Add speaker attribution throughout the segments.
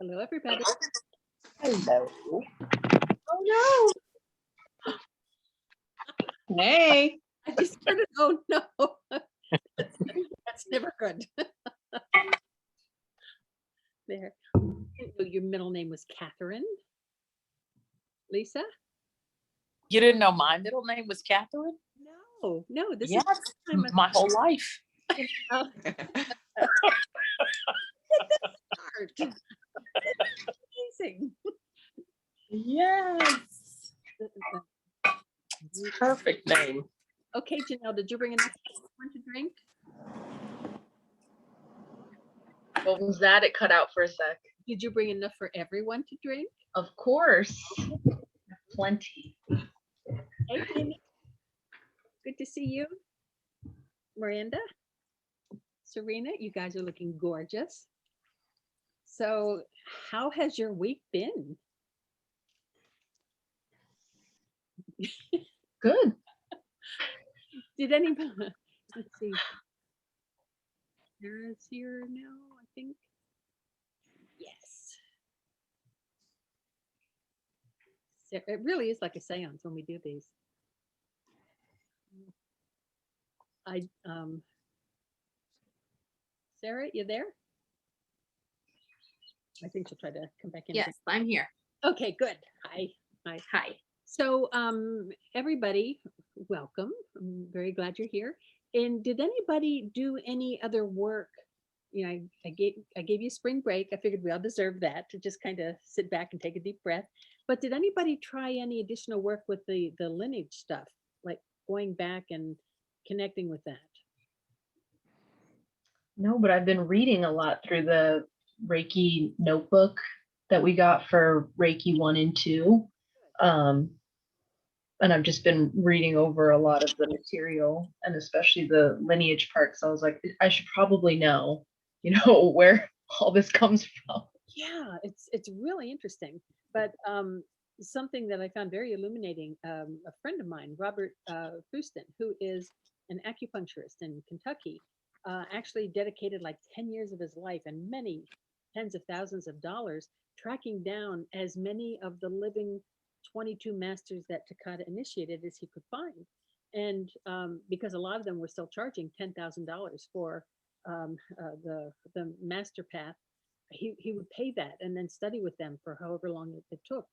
Speaker 1: Hello, everybody.
Speaker 2: Hello.
Speaker 1: Oh
Speaker 2: no. Hey.
Speaker 1: I just heard it. Oh no. That's never good. There. Your middle name was Catherine. Lisa?
Speaker 2: You didn't know my middle name was Catherine?
Speaker 1: No. This
Speaker 2: yes,
Speaker 1: is
Speaker 2: my whole life.
Speaker 1: Amazing.
Speaker 2: Yes. Perfect name.
Speaker 1: Okay, Janelle, did you bring enough to drink?
Speaker 3: What was that? It cut out for a sec.
Speaker 1: Did you bring enough for everyone to drink?
Speaker 3: Of course. Plenty.
Speaker 1: Hey, Amy. Good to see you. Miranda, Serena, you guys are looking gorgeous. So, how has your week been?
Speaker 3: Good.
Speaker 1: Did anybody, let's see, Sarah's here now, I think. Yes. It really is like a seance when we do these. Sarah, you there? I think she'll try to come back in.
Speaker 3: Yes, I'm here.
Speaker 1: Okay, good. Hi. So, everybody, welcome. I'm very glad you're here. And did anybody do any other work? You know, I gave you spring break. I figured we all deserve that, to just kind of sit back and take a deep breath. But did anybody try any additional work with the lineage stuff, like going back and connecting with that?
Speaker 3: No, but I've been reading a lot through the Reiki notebook that we got for Reiki 1 and 2. And I've just been reading over a lot of the material, and especially the lineage part. So I was like, I should probably know, where all this comes from.
Speaker 1: Yeah, it's really interesting. But something that I found very illuminating, a friend of mine, Robert Fuston, who is an acupuncturist in Kentucky, actually dedicated like 10 years of his life and many tens of thousands of dollars tracking down as many of the living 22 masters that Takata initiated as he could find. And because a lot of them were still charging $10,000 for the master path, he would pay that and then study with them for however long it took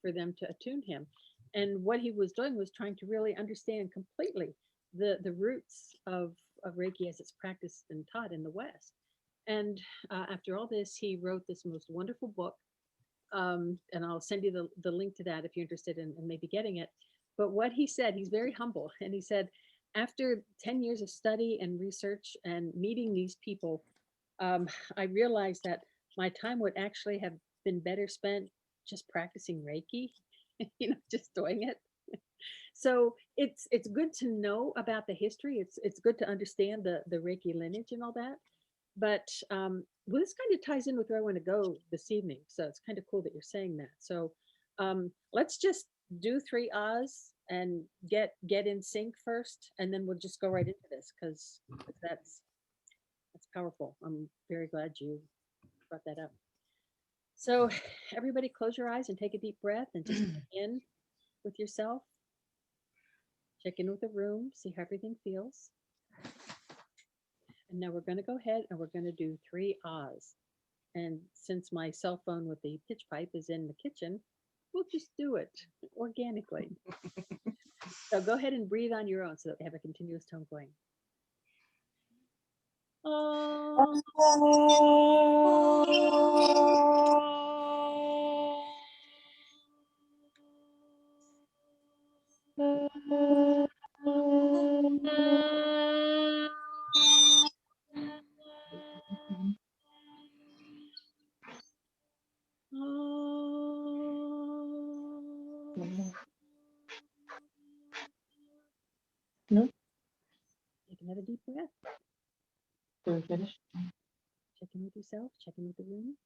Speaker 1: for them to attune him. And what he was doing was trying to really understand completely the roots of Reiki as it's practiced and taught in the West. And after all this, he wrote this most wonderful book. And I'll send you the link to that if you're interested in maybe getting it. But what he said, he's very humble. And he said, after 10 years of study and research and meeting these people, I realized that my time would actually have been better spent just practicing Reiki, just doing it. So it's good to know about the history. It's good to understand the Reiki lineage and all that. But well, this kind of ties in with where I want to go this evening. So it's kind of cool that you're saying that. So let's just do 3 ahs and get in sync first, and then we'll just go right into this because that's powerful. I'm very glad you brought that up. So everybody close your eyes and take a deep breath and just check in with yourself. Check in with the room, see how everything feels. And now we're going to go ahead and we're going to do 3 ahs. And since my cell phone with the pitch pipe is in the kitchen, we'll just do it organically. So go ahead and breathe on your own so that we have a continuous tone going.
Speaker 3: No.
Speaker 1: Take another deep breath.
Speaker 3: We're finished.
Speaker 1: Check in with yourself, check in with the room.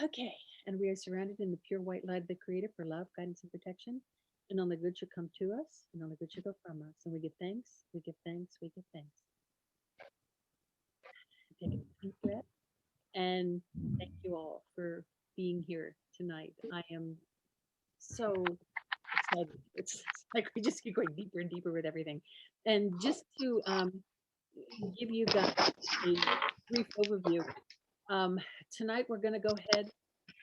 Speaker 1: Okay, and we are surrounded in the pure white light of the Creator for love, guidance, and protection. And only good should come to us, and only good should go from us. And we give thanks, we give thanks, we give thanks. Take a deep breath. And thank you all for being here tonight. I am so excited. It's like we just keep going deeper and deeper with everything. And just to give you guys a brief overview, um, tonight we're going to go ahead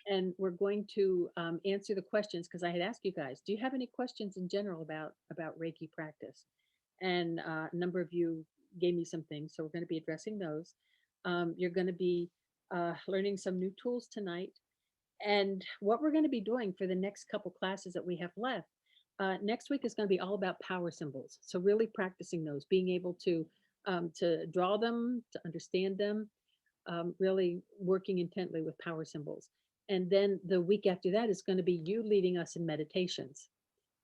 Speaker 1: and we're going to answer the questions because I had asked you guys, do you have any questions in general about Reiki practice? And a number of you gave me some things, so we're going to be addressing those. You're going to be learning some new tools tonight, and what we're going to be doing for the next couple classes that we have left. Next week is going to be all about power symbols. So really practicing those, being able to draw them, to understand them, really working intently with power symbols. And then the week after that is going to be you leading us in meditations.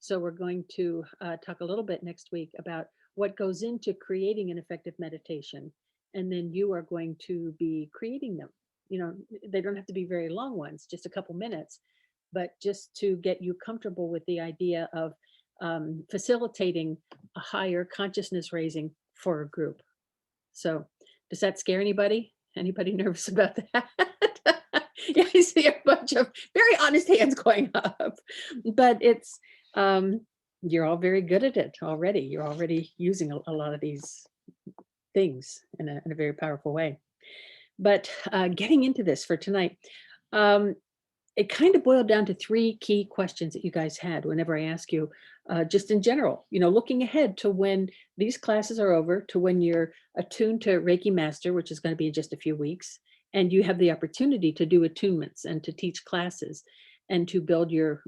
Speaker 1: So we're going to talk a little bit next week about what goes into creating an effective meditation. And then you are going to be creating them. You know, they don't have to be very long ones, just a couple minutes, but just to get you comfortable with the idea of facilitating a higher consciousness raising for a group. So does that scare anybody? Anybody nervous about that? Yeah, I see a bunch of very honest hands going up, but it's you're all very good at it already. You're already using a lot of these things in a very powerful way. But getting into this for tonight, um, it kind of boiled down to three key questions that you guys had whenever I ask you, just in general, you know, looking ahead to when these classes are over, to when you're attuned to Reiki Master, which is going to be in just a few weeks, and you have the opportunity to do attunements and to teach classes and to build your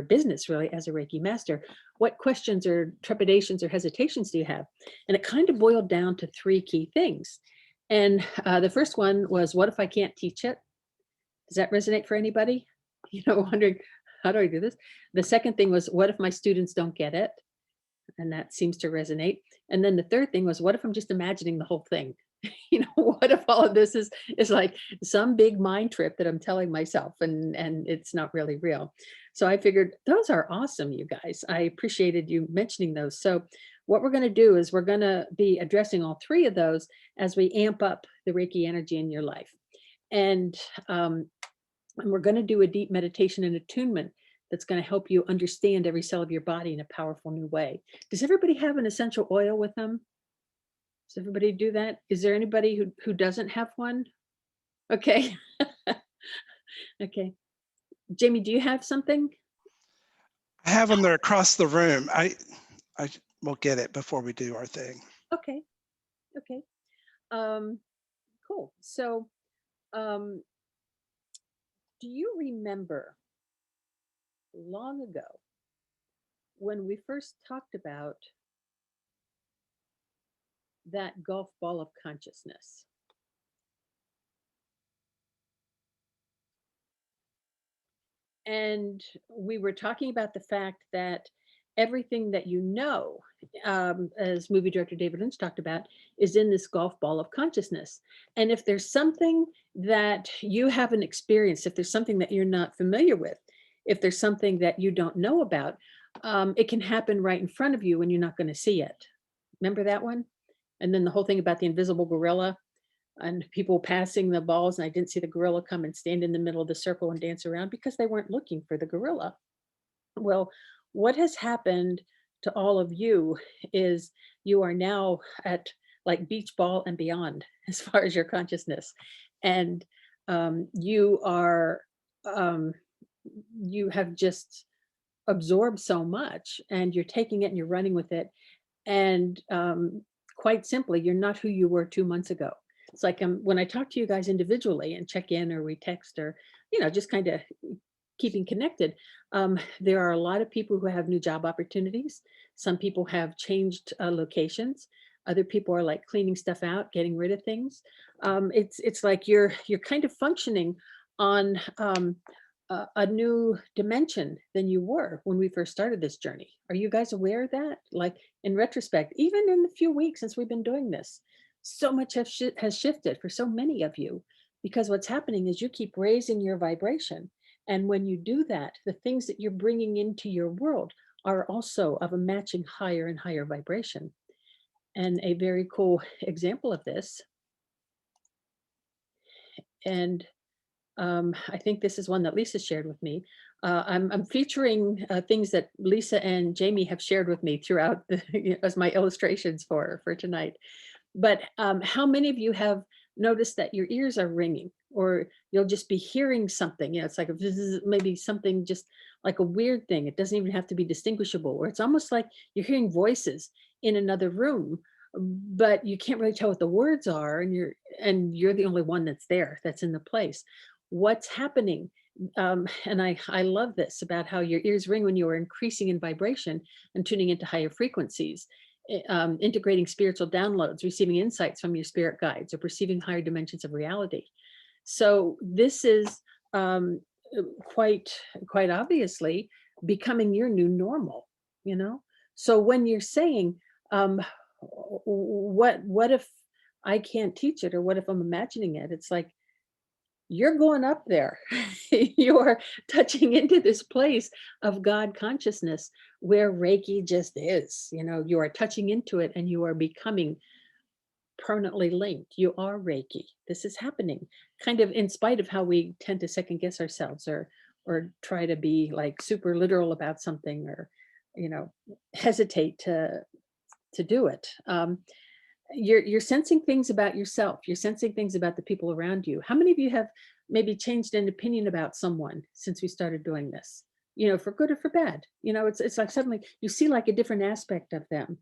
Speaker 1: business really as a Reiki Master. What questions or trepidations or hesitations do you have? And it kind of boiled down to three key things. And the first one was, what if I can't teach it? Does that resonate for anybody? You know, wondering, how do I do this? The second thing was, what if my students don't get it? And that seems to resonate. And then the third thing was, what if I'm just imagining the whole thing? You know, what if all of this is like some big mind trip that I'm telling myself and it's not really real? So I figured those are awesome, you guys. I appreciated you mentioning those. So what we're going to do is we're going to be addressing all three of those as we amp up the Reiki energy in your life. And we're going to do a deep meditation and attunement that's going to help you understand every cell of your body in a powerful new way. Does everybody have an essential oil with them? Does everybody do that? Is there anybody who doesn't have one? Okay. Okay. Jamie, do you have something?
Speaker 4: I have them there across the room. I will get it before we do our thing.
Speaker 1: Okay. Okay. Cool. So, do you remember long ago when we first talked about that golf ball of consciousness? And we were talking about the fact that everything that you know, as movie director David Lynch talked about, is in this golf ball of consciousness. And if there's something that you haven't experienced, if there's something that you're not familiar with, if there's something that you don't know about, it can happen right in front of you when you're not going to see it. Remember that one? And then the whole thing about the invisible gorilla and people passing the balls, and I didn't see the gorilla come and stand in the middle of the circle and dance around because they weren't looking for the gorilla. Well, what has happened to all of you is you are now at like beach ball and beyond as far as your consciousness, and you are you have just absorbed so much, and you're taking it and you're running with it, and quite simply, you're not who you were 2 months ago. It's like when I talk to you guys individually and check in or we text or, you know, just kind of keeping connected, there are a lot of people who have new job opportunities. Some people have changed locations. Other people are like cleaning stuff out, getting rid of things. It's like you're kind of functioning on a new dimension than you were when we first started this journey. Are you guys aware of that? Like in retrospect, even in the few weeks since we've been doing this, so much has shifted for so many of you, because what's happening is you keep raising your vibration. And when you do that, the things that you're bringing into your world are also of a matching higher and higher vibration. And a very cool example of this And I think this is one that Lisa shared with me. I'm featuring things that Lisa and Jamie have shared with me throughout as my illustrations for tonight. But how many of you have noticed that your ears are ringing, or you'll just be hearing something? It's like maybe something just like a weird thing. It doesn't even have to be distinguishable, or it's almost like you're hearing voices in another room, but you can't really tell what the words are, and you're the only one that's there, that's in the place. What's happening? And I love this about how your ears ring when you are increasing in vibration and tuning into higher frequencies, integrating spiritual downloads, receiving insights from your spirit guides, or perceiving higher dimensions of reality. So this is quite obviously becoming your new normal, you know? So when you're saying, what if I can't teach it, or what if I'm imagining it? It's like, you're going up there. You are touching into this place of God consciousness where Reiki just is. You are touching into it, and you are becoming permanently linked. You are Reiki. This is happening kind of in spite of how we tend to second guess ourselves, or try to be like super literal about something, or hesitate to do it. You're sensing things about yourself. You're sensing things about the people around you. How many of you have maybe changed an opinion about someone since we started doing this? For good or for bad. It's like suddenly you see like a different aspect of them.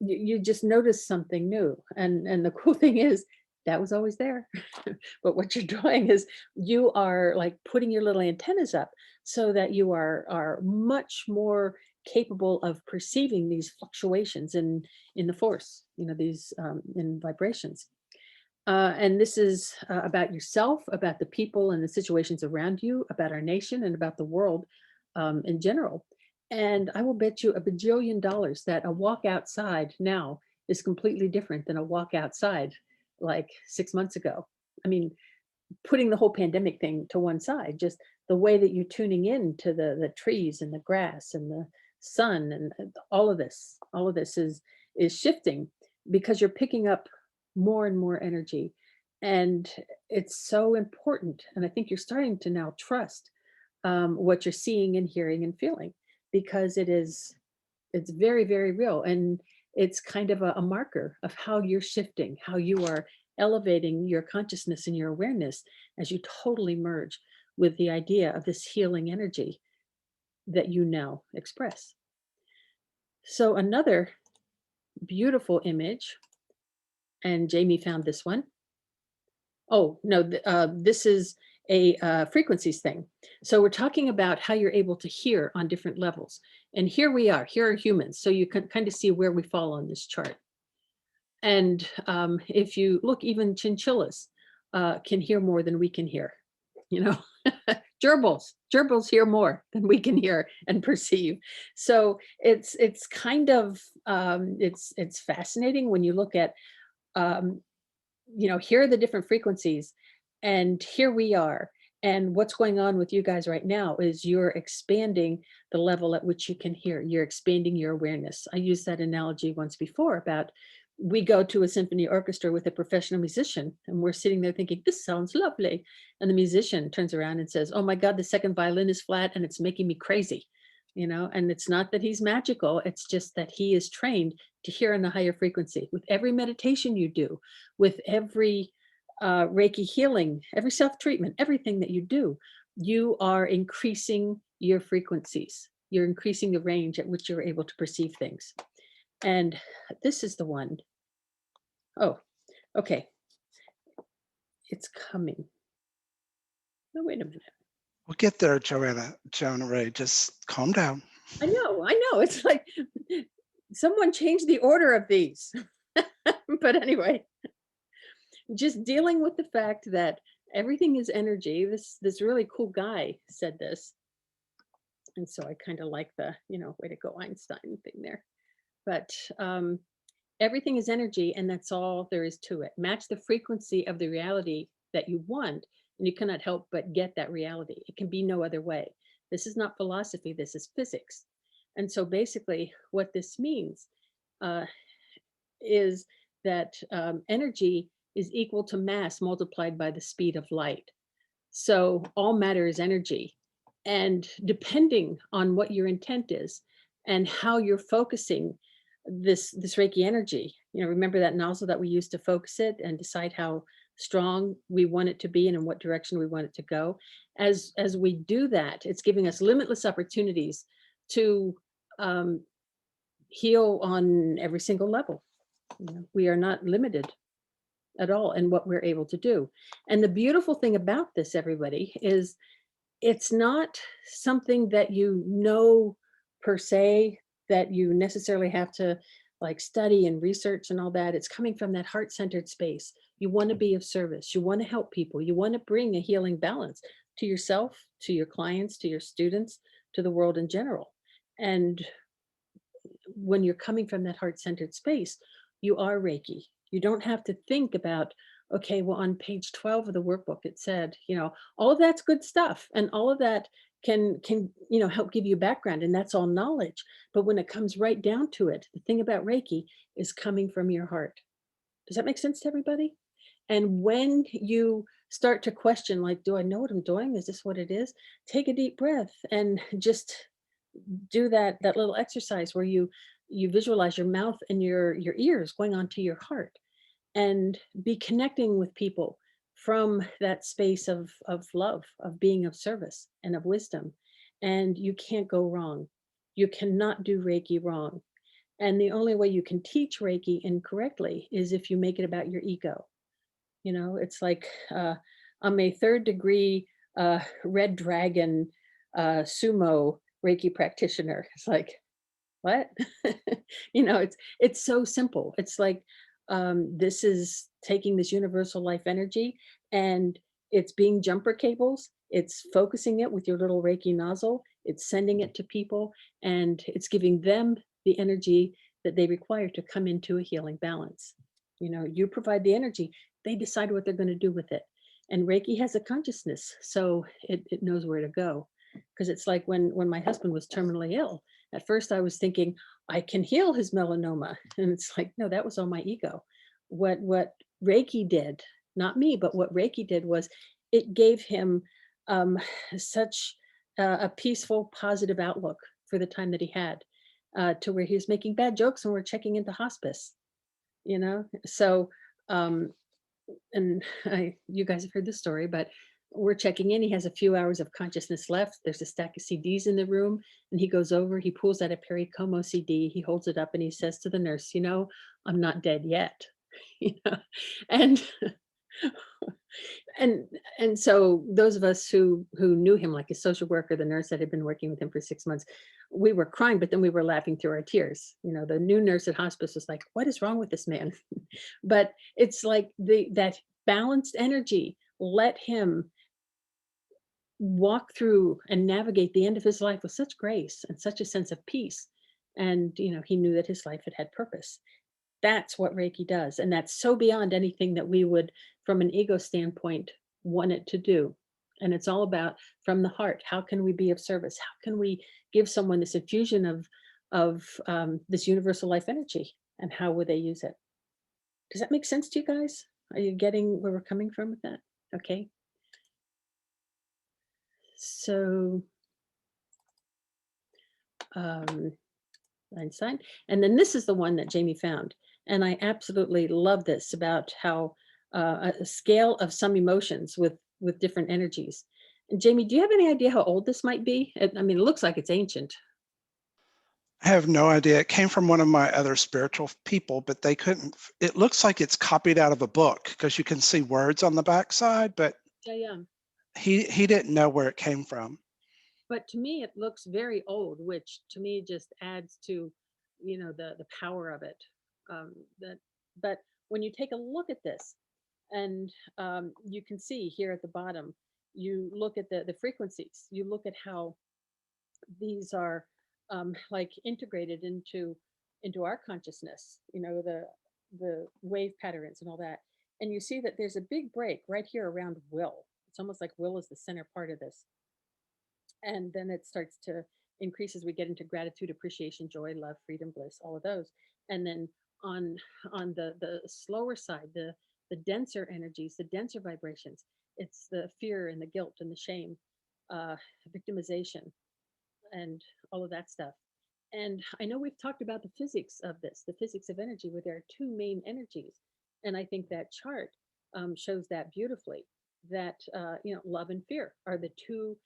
Speaker 1: You just notice something new. And the cool thing is that was always there. But what you're doing is you are like putting your little antennas up so that you are much more capable of perceiving these fluctuations in the force, these in vibrations. And this is about yourself, about the people and the situations around you, about our nation, and about the world in general. And I will bet you $1 bajillion that a walk outside now is completely different than a walk outside like 6 months ago. I mean, putting the whole pandemic thing to one side, just the way that you're tuning in to the trees and the grass and the sun, and all of this is shifting because you're picking up more and more energy. And it's so important. And I think you're starting to now trust what you're seeing and hearing and feeling, because it's very, very real. And it's kind of a marker of how you're shifting, how you are elevating your consciousness and your awareness as you totally merge with the idea of this healing energy that you now express. So another beautiful image, and Jamie found this one. Oh, no, this is a frequencies thing. So we're talking about how you're able to hear on different levels. And here are humans. So you can kind of see where we fall on this chart. And if you look, even chinchillas can hear more than we can hear. Gerbils hear more than we can hear and perceive. So it's kind of it's fascinating when you look at here are the different frequencies, and here we are. And what's going on with you guys right now is you're expanding the level at which you can hear. You're expanding your awareness. I used that analogy once before about, we go to a symphony orchestra with a professional musician, and we're sitting there thinking, this sounds lovely. And the musician turns around and says, oh my God, the second violin is flat and it's making me crazy. And it's not that he's magical. It's just that he is trained to hear in a higher frequency. With every meditation you do, with every Reiki healing, every self-treatment, everything that you do, you are increasing your frequencies. You're increasing the range at which you're able to perceive things. And this is the one. Oh, okay. It's coming. No, wait a minute.
Speaker 4: We'll get there, Joanna Ray. Just calm down.
Speaker 1: I know. It's like someone changed the order of these. But anyway, just dealing with the fact that everything is energy. This really cool guy said this. And so I kind of like the, way to go Einstein thing there. But everything is energy, and that's all there is to it. Match the frequency of the reality that you want, and you cannot help but get that reality. It can be no other way. This is not philosophy, this is physics. And so basically what this means is that energy is equal to mass multiplied by the speed of light. So all matter is energy. And depending on what your intent is and how you're focusing this Reiki energy, remember that nozzle that we use to focus it and decide how strong we want it to be and in what direction we want it to go. As we do that, it's giving us limitless opportunities to heal on every single level. We are not limited at all in what we're able to do. And the beautiful thing about this, everybody, is it's not something that per se, that you necessarily have to like study and research and all that. It's coming from that heart-centered space. You want to be of service. You want to help people. You want to bring a healing balance to yourself, to your clients, to your students, to the world in general. And when you're coming from that heart-centered space, you are Reiki. You don't have to think about, okay, well, on page 12 of the workbook, it said, all of that's good stuff. And all of that can help give you background, and that's all knowledge. But when it comes right down to it, the thing about Reiki is coming from your heart. Does that make sense to everybody? And when you start to question, like, do I know what I'm doing? Is this what it is? Take a deep breath and just do that little exercise where you visualize your mouth and your ears going onto your heart, and be connecting with people from that space of love, of being of service and of wisdom. And you can't go wrong. You cannot do Reiki wrong. And the only way you can teach Reiki incorrectly is if you make it about your ego. It's like I'm a 3rd degree red dragon sumo Reiki practitioner. It's like, what? It's so simple. It's like, this is taking this universal life energy, and it's being jumper cables. It's focusing it with your little Reiki nozzle. It's sending it to people, and it's giving them the energy that they require to come into a healing balance. You provide the energy, they decide what they're going to do with it. And Reiki has a consciousness, so it knows where to go. Because it's like when my husband was terminally ill, at first I was thinking, I can heal his melanoma. And it's like, no, that was all my ego. What Reiki did, not me, but what Reiki did was it gave him such a peaceful, positive outlook for the time that he had, to where he was making bad jokes and we're checking into hospice, So, and you guys have heard this story, but we're checking in. He has a few hours of consciousness left. There's a stack of CDs in the room, and he goes over, he pulls out a Perry Como CD, he holds it up and he says to the nurse, I'm not dead yet. And and so those of us who knew him, like his social worker, the nurse that had been working with him for 6 months, we were crying, but then we were laughing through our tears. The new nurse at hospice was like, what is wrong with this man? But it's like that balanced energy let him walk through and navigate the end of his life with such grace and such a sense of peace. And, he knew that his life had purpose. That's what Reiki does. And that's so beyond anything that we would, from an ego standpoint, want it to do. And it's all about, from the heart, how can we be of service? How can we give someone this infusion of this universal life energy? And how would they use it? Does that make sense to you guys? Are you getting where we're coming from with that? Okay. So, Einstein. And then this is the one that Jamie found. And I absolutely love this, about how a scale of some emotions with different energies. And Jamie, do you have any idea how old this might be? It looks like it's ancient.
Speaker 4: I have no idea. It came from one of my other spiritual people, but they couldn't. It looks like it's copied out of a book because you can see words on the backside, but
Speaker 1: Yeah.
Speaker 4: he didn't know where it came from.
Speaker 1: But to me, it looks very old, which to me just adds to, the power of it. But when you take a look at this, and you can see here at the bottom, you look at the frequencies, you look at how these are like integrated into our consciousness, the wave patterns and all that. And you see that there's a big break right here around will. It's almost like will is the center part of this. And then it starts to increase as we get into gratitude, appreciation, joy, love, freedom, bliss, all of those. And then on the slower side, the the denser energies, the denser vibrations. It's the fear and the guilt and the shame, uh, victimization, and all of that stuff. And I know we've talked about the physics of this, the physics of energy, where there are two main energies. And I think that chart shows that beautifully. That love and fear are the two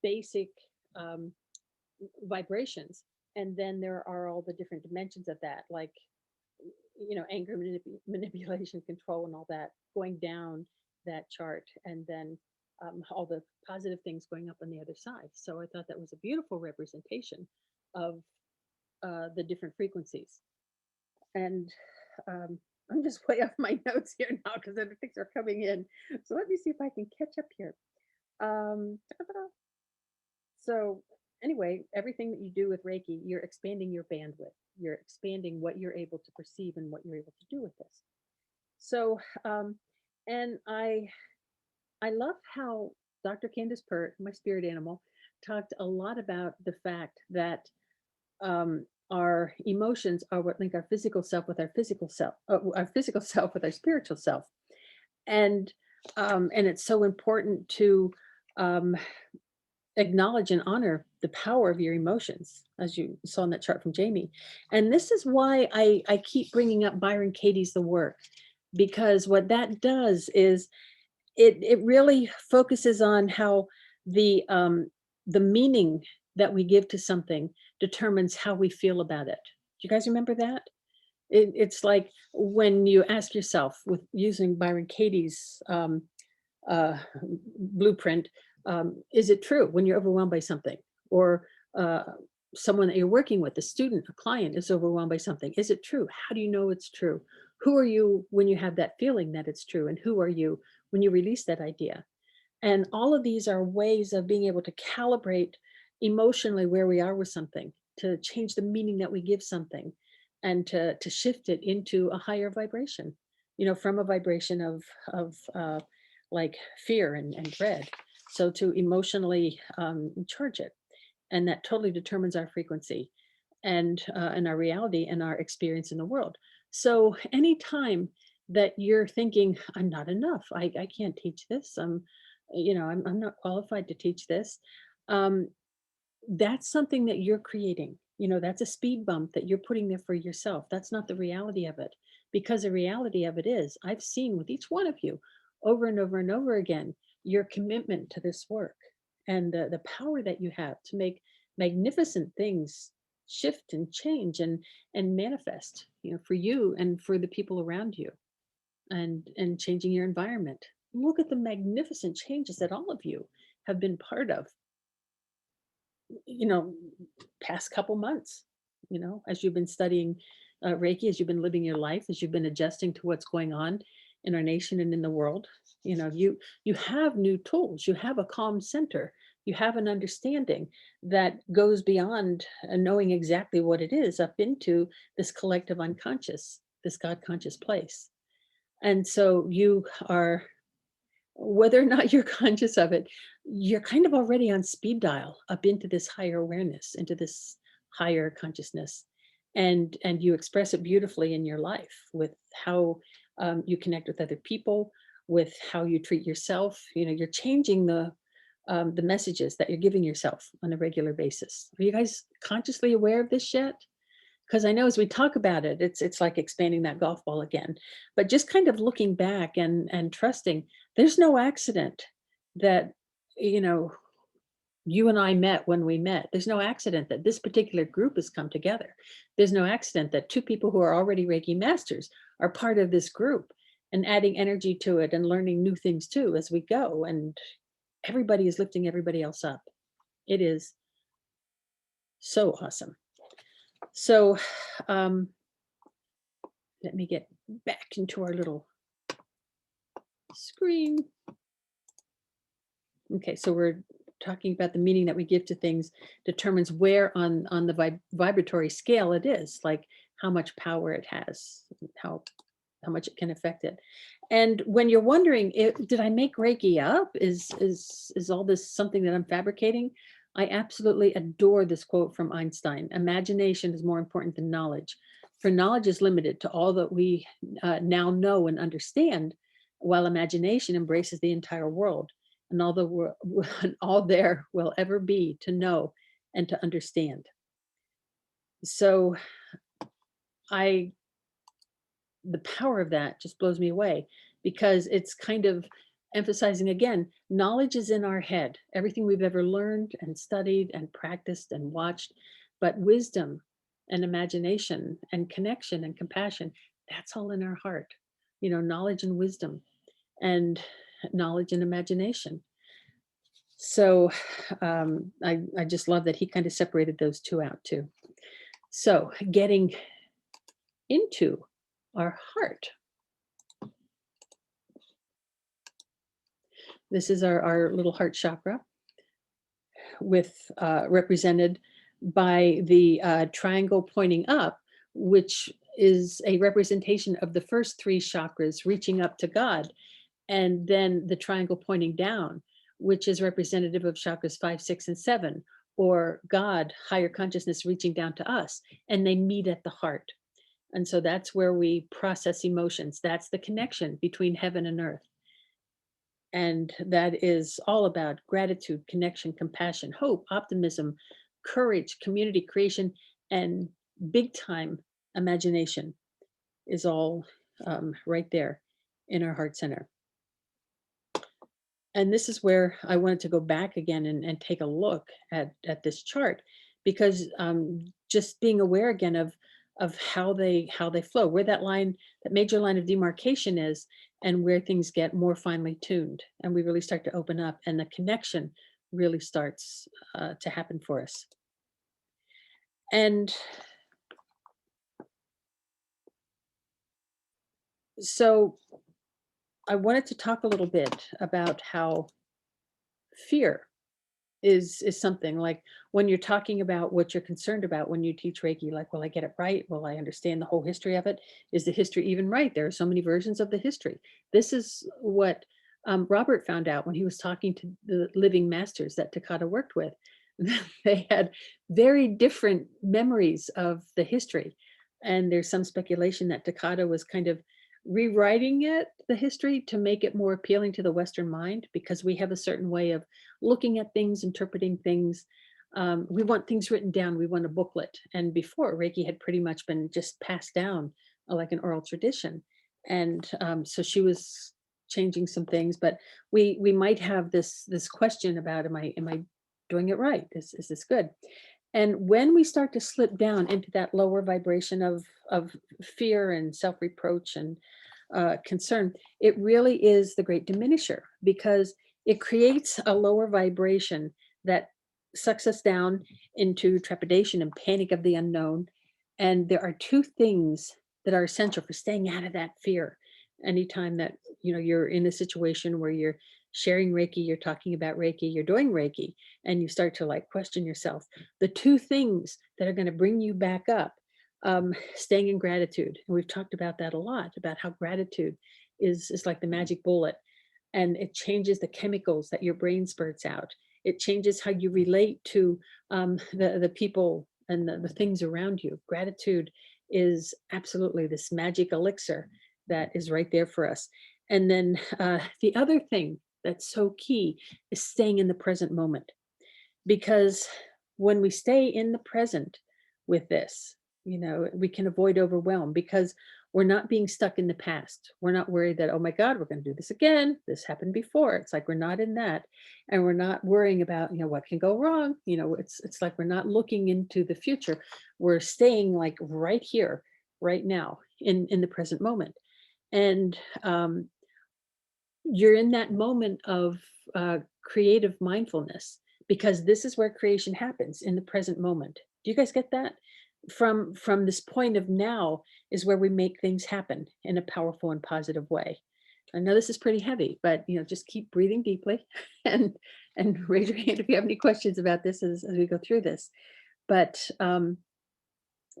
Speaker 1: basic um, vibrations, and then there are all the different dimensions of that, like anger, manipulation, control, and all that going down that chart, and then all the positive things going up on the other side. So I thought that was a beautiful representation of the different frequencies. And I'm just way off my notes here now because other things are coming in. So let me see if I can catch up here. So anyway, everything that you do with Reiki, you're expanding your bandwidth. You're expanding what you're able to perceive and what you're able to do with this. So, and I love how Dr. Candace Pert, my spirit animal, talked a lot about the fact that our emotions are what link our physical self with our physical self, our physical self with our spiritual self, and it's so important to um, acknowledge and honor the power of your emotions, as you saw in that chart from Jamie. And this is why I keep bringing up Byron Katie's The Work, because what that does is it really focuses on how the meaning that we give to something determines how we feel about it. Do you guys remember that? It's like when you ask yourself, with using Byron Katie's uh, blueprint, is it true when you're overwhelmed by something? Or someone that you're working with, a student, a client is overwhelmed by something. Is it true? How do you know it's true? Who are you when you have that feeling that it's true? And who are you when you release that idea? And all of these are ways of being able to calibrate emotionally where we are with something, to change the meaning that we give something, and to shift it into a higher vibration, from a vibration of like fear and dread. So to emotionally charge it. And that totally determines our frequency and our reality and our experience in the world. So anytime that you're thinking, I'm not enough, I can't teach this, I'm not qualified to teach this, um, that's something that you're creating. That's a speed bump that you're putting there for yourself. That's not the reality of it. Because the reality of it is, I've seen with each one of you over and over and over again, your commitment to this work and the power that you have to make magnificent things shift and change and manifest, for you and for the people around you, and changing your environment. Look at the magnificent changes that all of you have been part of, you know, past couple months, as you've been studying Reiki, as you've been living your life, as you've been adjusting to what's going on in our nation and in the world. You have new tools, you have a calm center, you have an understanding that goes beyond knowing exactly what it is up into this collective unconscious, this God conscious place. And so you are, whether or not you're conscious of it, you're kind of already on speed dial up into this higher awareness, into this higher consciousness. And you express it beautifully in your life with how you connect with other people, with how you treat yourself. You're changing the messages that you're giving yourself on a regular basis. Are you guys consciously aware of this yet? Because I know as we talk about it, it's like expanding that golf ball again. But just kind of looking back and trusting, there's no accident that, you and I met when we met. There's no accident that this particular group has come together. There's no accident that two people who are already Reiki masters are part of this group and adding energy to it and learning new things too as we go. And everybody is lifting everybody else up. It is so awesome. So let me get back into our little screen. Okay, so we're talking about the meaning that we give to things determines where on the vibratory scale it is, like how much power it has, how much it can affect it. And when you're wondering, did I make Reiki up? Is all this something that I'm fabricating? I absolutely adore this quote from Einstein. Imagination is more important than knowledge. For knowledge is limited to all that we now know and understand, while imagination embraces the entire world and all, all there will ever be to know and to understand. So the power of that just blows me away, because it's kind of emphasizing again, knowledge is in our head, everything we've ever learned and studied and practiced and watched, but wisdom and imagination and connection and compassion, that's all in our heart. Knowledge and wisdom and knowledge and imagination. So I just love that he kind of separated those two out too. So getting into our heart. This is our little heart chakra, with represented by the triangle pointing up, which is a representation of the first three chakras reaching up to God, and then the triangle pointing down, which is representative of chakras 5, 6, and 7, or God, higher consciousness reaching down to us, and they meet at the heart. And so that's where we process emotions. That's the connection between heaven and earth. And that is all about gratitude, connection, compassion, hope, optimism, courage, community creation, and big time imagination is all right there in our heart center. And this is where I wanted to go back again and take a look at this chart, because just being aware again of how they flow, where that major line of demarcation is, and where things get more finely tuned, and we really start to open up, and the connection really starts to happen for us. And so I wanted to talk a little bit about how fear is something like, when you're talking about what you're concerned about when you teach Reiki, like, will I get it right? Will I understand the whole history of it? Is the history even right? There are so many versions of the history. This is what Robert found out when he was talking to the living masters that Takata worked with. They had very different memories of the history. And there's some speculation that Takata was kind of rewriting the history, to make it more appealing to the Western mind, because we have a certain way of looking at things, interpreting things. We want things written down. We want a booklet. And before, Reiki had pretty much been just passed down like an oral tradition. And so she was changing some things, but we might have this question about, am I doing it right? Is this good? And when we start to slip down into that lower vibration of fear and self-reproach and concern, it really is the great diminisher, because it creates a lower vibration that sucks us down into trepidation and panic of the unknown. And there are two things that are essential for staying out of that fear. Anytime that you're in a situation where you're sharing Reiki, you're talking about Reiki, you're doing Reiki, and you start to question yourself, the two things that are going to bring you back up, staying in gratitude. And we've talked about that a lot, about how gratitude is like the magic bullet, and it changes the chemicals that your brain spurts out. It changes how you relate to the people and the things around you. Gratitude is absolutely this magic elixir that is right there for us. And then the other thing that's so key is staying in the present moment, because when we stay in the present with this, we can avoid overwhelm, because we're not being stuck in the past. We're not worried that, oh my God, we're going to do this again. This happened before. It's like, we're not in that. And we're not worrying about, what can go wrong. It's like, we're not looking into the future. We're staying like right here, right now, in the present moment. And you're in that moment of creative mindfulness, because this is where creation happens, in the present moment. Do you guys get that? From this point of now is where we make things happen in a powerful and positive way. I know this is pretty heavy, but just keep breathing deeply and raise your hand if you have any questions about this as we go through this. But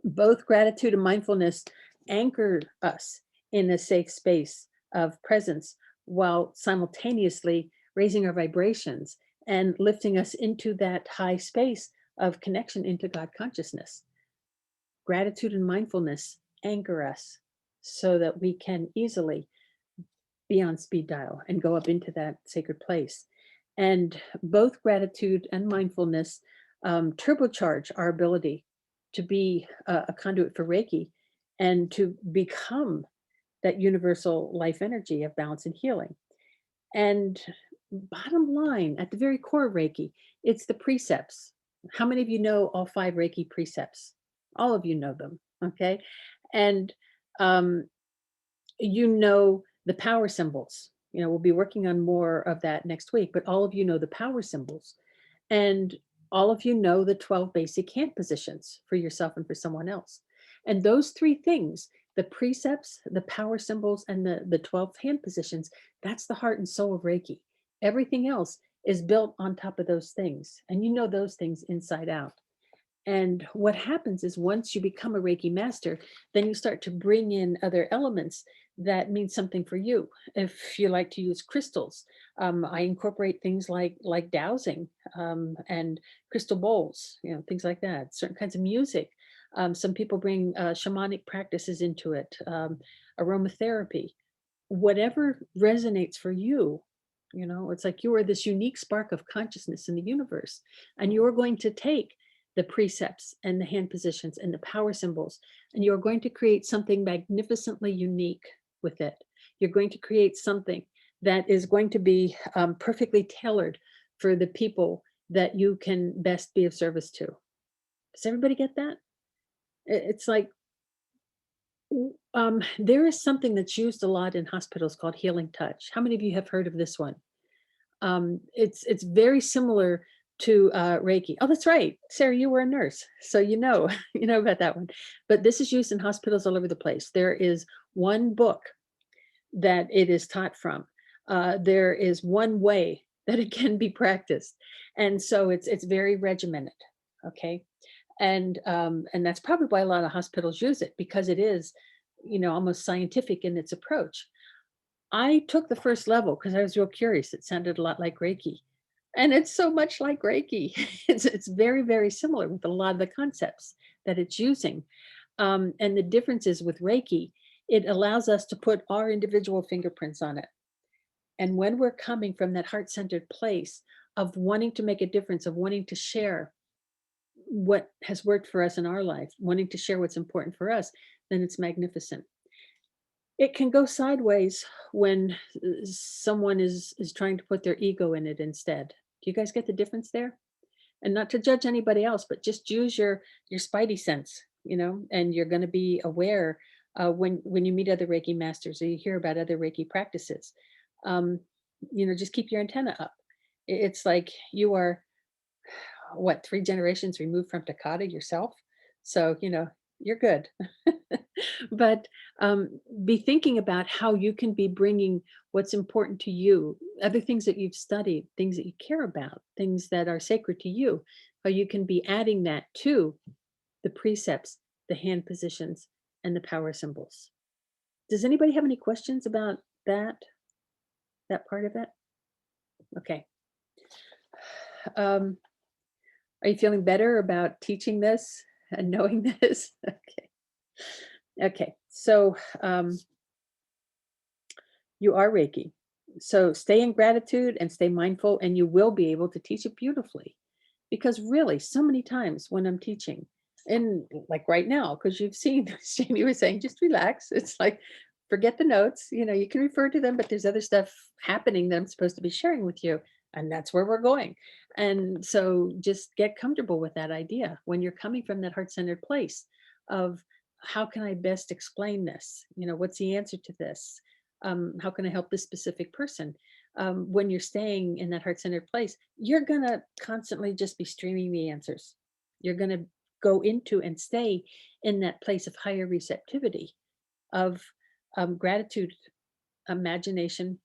Speaker 1: both gratitude and mindfulness anchor us in a safe space of presence, while simultaneously raising our vibrations and lifting us into that high space of connection into God consciousness. Gratitude and mindfulness anchor us so that we can easily be on speed dial and go up into that sacred place. And both gratitude and mindfulness turbocharge our ability to be a conduit for Reiki and to become that universal life energy of balance and healing. And bottom line, at the very core of Reiki, it's the precepts. How many of you know all 5 Reiki precepts? All of you know them, okay? And um, you know the power symbols. You know, we'll be working on more of that next week, but all of you know the power symbols. And all of you know the 12 basic hand positions for yourself and for someone else. And those 3 things, the precepts, the power symbols, and the 12 hand positions, that's the heart and soul of Reiki. Everything else is built on top of those things. And you know those things inside out. And what happens is once you become a Reiki master, then you start to bring in other elements that mean something for you. If you like to use crystals, I incorporate things like dowsing and crystal bowls, you know, things like that. Certain kinds of music. Some people bring shamanic practices into it, aromatherapy, whatever resonates for you. You know, it's like you are this unique spark of consciousness in the universe, and you're going to take the precepts and the hand positions and the power symbols, and you're going to create something magnificently unique with it. You're going to create something that is going to be perfectly tailored for the people that you can best be of service to. Does everybody get that? It's like there is something that's used a lot in hospitals called healing touch. How many of you have heard of this one? It's very similar to Reiki. Oh, that's right, Sarah, you were a nurse, so you know you know about that one. But this is used in hospitals all over the place. There is one book that it is taught from. There is one way that it can be practiced, and so it's very regimented. Okay, and that's probably why a lot of hospitals use it, because it is, you know, almost scientific in its approach. I took the first level because I was real curious. It sounded a lot like Reiki. And it's so much like Reiki. It's very, very similar with a lot of the concepts that it's using. And the difference is with Reiki, it allows us to put our individual fingerprints on it. And when we're coming from that heart-centered place of wanting to make a difference, of wanting to share what has worked for us in our life, wanting to share what's important for us, then it's magnificent. It can go sideways when someone is trying to put their ego in it instead. Do you guys get the difference there? And not to judge anybody else, but just use your spidey sense, you know, and you're going to be aware when you meet other Reiki masters or you hear about other Reiki practices. Um, you know, just keep your antenna up. It's like you are, what, 3 generations removed from Takata yourself. So, you know, you're good. But be thinking about how you can be bringing what's important to you, other things that you've studied, things that you care about, things that are sacred to you, how you can be adding that to the precepts, the hand positions, and the power symbols. Does anybody have any questions about that part of it? Okay. Are you feeling better about teaching this and knowing this? Okay. Okay. So you are Reiki. So stay in gratitude and stay mindful, and you will be able to teach it beautifully. Because really, so many times when I'm teaching, and like right now, because you've seen, Jamie was saying, just relax. It's like, forget the notes. You know, you can refer to them, but there's other stuff happening that I'm supposed to be sharing with you. And that's where we're going. And so just get comfortable with that idea when you're coming from that heart-centered place of, how can I best explain this? You know, what's the answer to this? How can I help this specific person? When you're staying in that heart-centered place, you're gonna constantly just be streaming the answers. You're gonna go into and stay in that place of higher receptivity, of gratitude, imagination,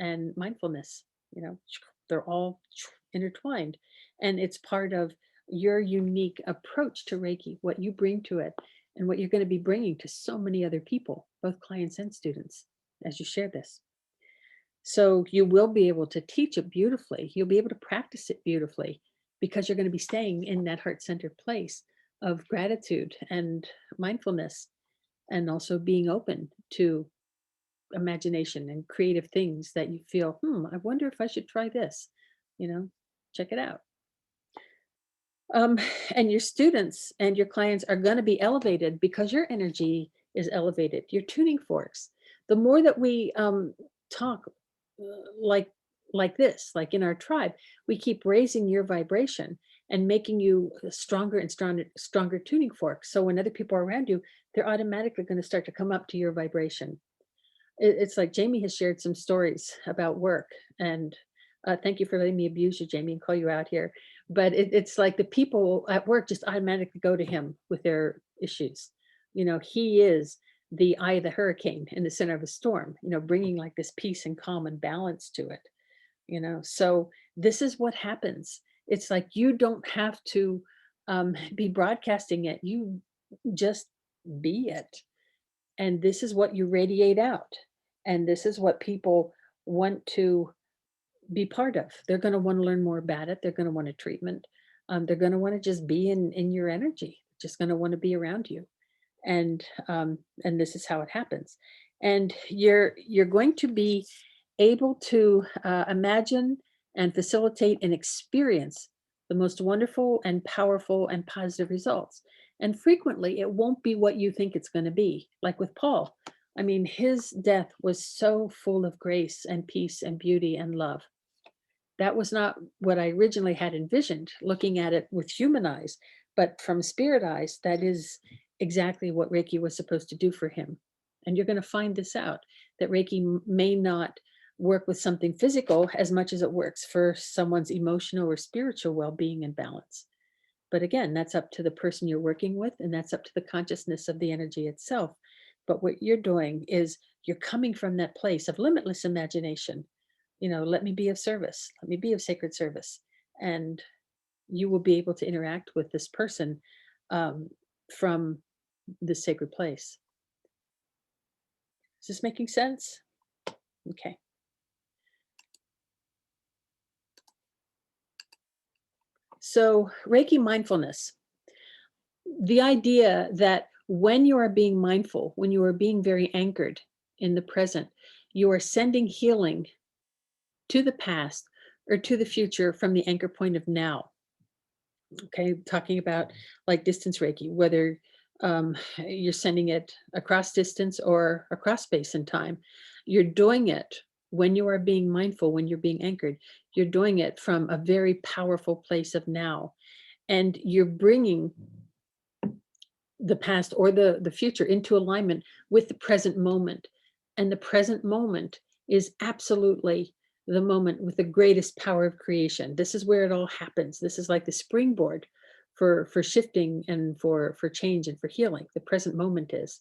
Speaker 1: and mindfulness. You know, they're all intertwined, and it's part of your unique approach to Reiki, what you bring to it, and what you're going to be bringing to so many other people, both clients and students, as you share this. So you will be able to teach it beautifully. You'll be able to practice it beautifully because you're going to be staying in that heart-centered place of gratitude and mindfulness and also being open to imagination and creative things that you feel, I wonder if I should try this, check it out. Um, and your students and your clients are going to be elevated because your energy is elevated. Your tuning forks. The more that we talk like this, like in our tribe, we keep raising your vibration and making you stronger and stronger tuning forks. So when other people are around you, they're automatically going to start to come up to your vibration. It's like Jamie has shared some stories about work, and thank you for letting me abuse you, Jamie, and call you out here. But it's like the people at work just automatically go to him with their issues. He is the eye of the hurricane in the center of a storm, bringing like this peace and calm and balance to it. So this is what happens. It's like you don't have to be broadcasting it. You just be it. And this is what you radiate out. And this is what people want to be part of. They're going to want to learn more about it. They're going to want a treatment. They're going to want to just be in your energy, just going to want to be around you. And this is how it happens. And you're going to be able to imagine and facilitate and experience the most wonderful and powerful and positive results. And frequently, it won't be what you think it's going to be. Like with Paul, I mean, his death was so full of grace and peace and beauty and love. That was not what I originally had envisioned, looking at it with human eyes, but from spirit eyes, that is exactly what Reiki was supposed to do for him. And you're going to find this out, that Reiki may not work with something physical as much as it works for someone's emotional or spiritual well-being and balance. But again, that's up to the person you're working with, and that's up to the consciousness of the energy itself. But what you're doing is you're coming from that place of limitless imagination. Let me be of service. Let me be of sacred service. And you will be able to interact with this person from this sacred place. Is this making sense? Okay. So Reiki mindfulness, the idea that when you are being mindful, when you are being very anchored in the present, you are sending healing to the past or to the future from the anchor point of now. Okay, talking about like distance Reiki, whether you're sending it across distance or across space and time, you're doing it when you are being mindful, when you're being anchored, you're doing it from a very powerful place of now. And you're bringing the past or the future into alignment with the present moment. And the present moment is absolutely the moment with the greatest power of creation. This is where it all happens. This is like the springboard for shifting and for change and for healing. The present moment is.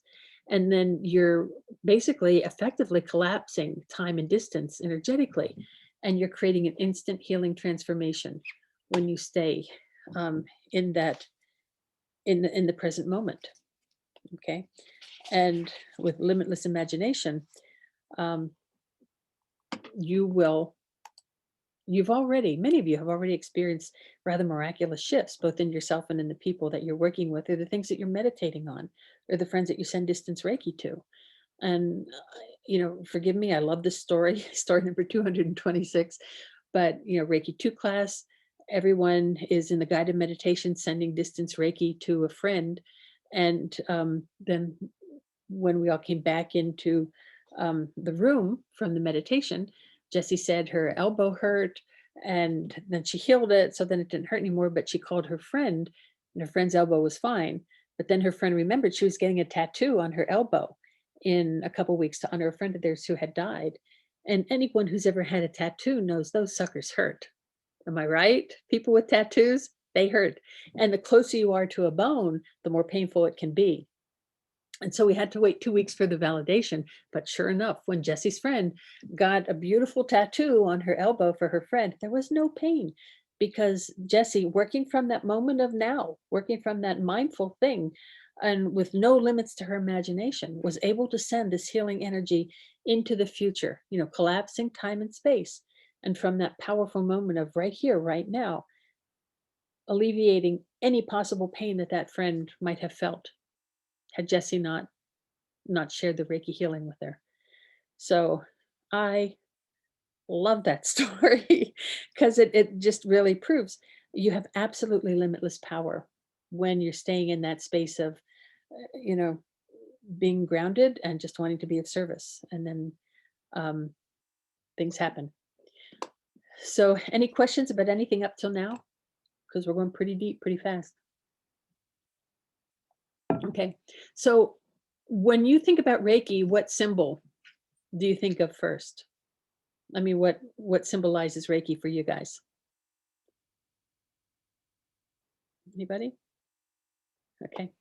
Speaker 1: And then you're basically effectively collapsing time and distance energetically, and you're creating an instant healing transformation when you stay in that in the present moment. Okay. And with limitless imagination, many of you have already experienced rather miraculous shifts, both in yourself and in the people that you're working with, or the things that you're meditating on, or the friends that you send distance Reiki to. And, forgive me, I love this story, story number 226, but, Reiki 2 class, everyone is in the guided meditation, sending distance Reiki to a friend. And then when we all came back into the room from the meditation, Jessie said her elbow hurt, and then she healed it. So then it didn't hurt anymore, but she called her friend, and her friend's elbow was fine. But then her friend remembered she was getting a tattoo on her elbow in a couple weeks to honor a friend of theirs who had died. And anyone who's ever had a tattoo knows those suckers hurt. Am I right? People with tattoos, they hurt. And the closer you are to a bone, the more painful it can be. And so we had to wait 2 weeks for the validation. But sure enough, when Jessie's friend got a beautiful tattoo on her elbow for her friend, there was no pain, because Jessie, working from that moment of now, working from that mindful thing, and with no limits to her imagination, was able to send this healing energy into the future, collapsing time and space. And from that powerful moment of right here, right now, alleviating any possible pain that friend might have felt had Jessie not not shared the Reiki healing with her. So I love that story because it just really proves you have absolutely limitless power when you're staying in that space of, you know, being grounded and just wanting to be of service. And then um, things happen. So any questions about anything up till now? Because we're going pretty deep, pretty fast. Okay. So when you think about Reiki, what symbol do you think of first? I mean, what symbolizes Reiki for you guys? Anybody? Okay.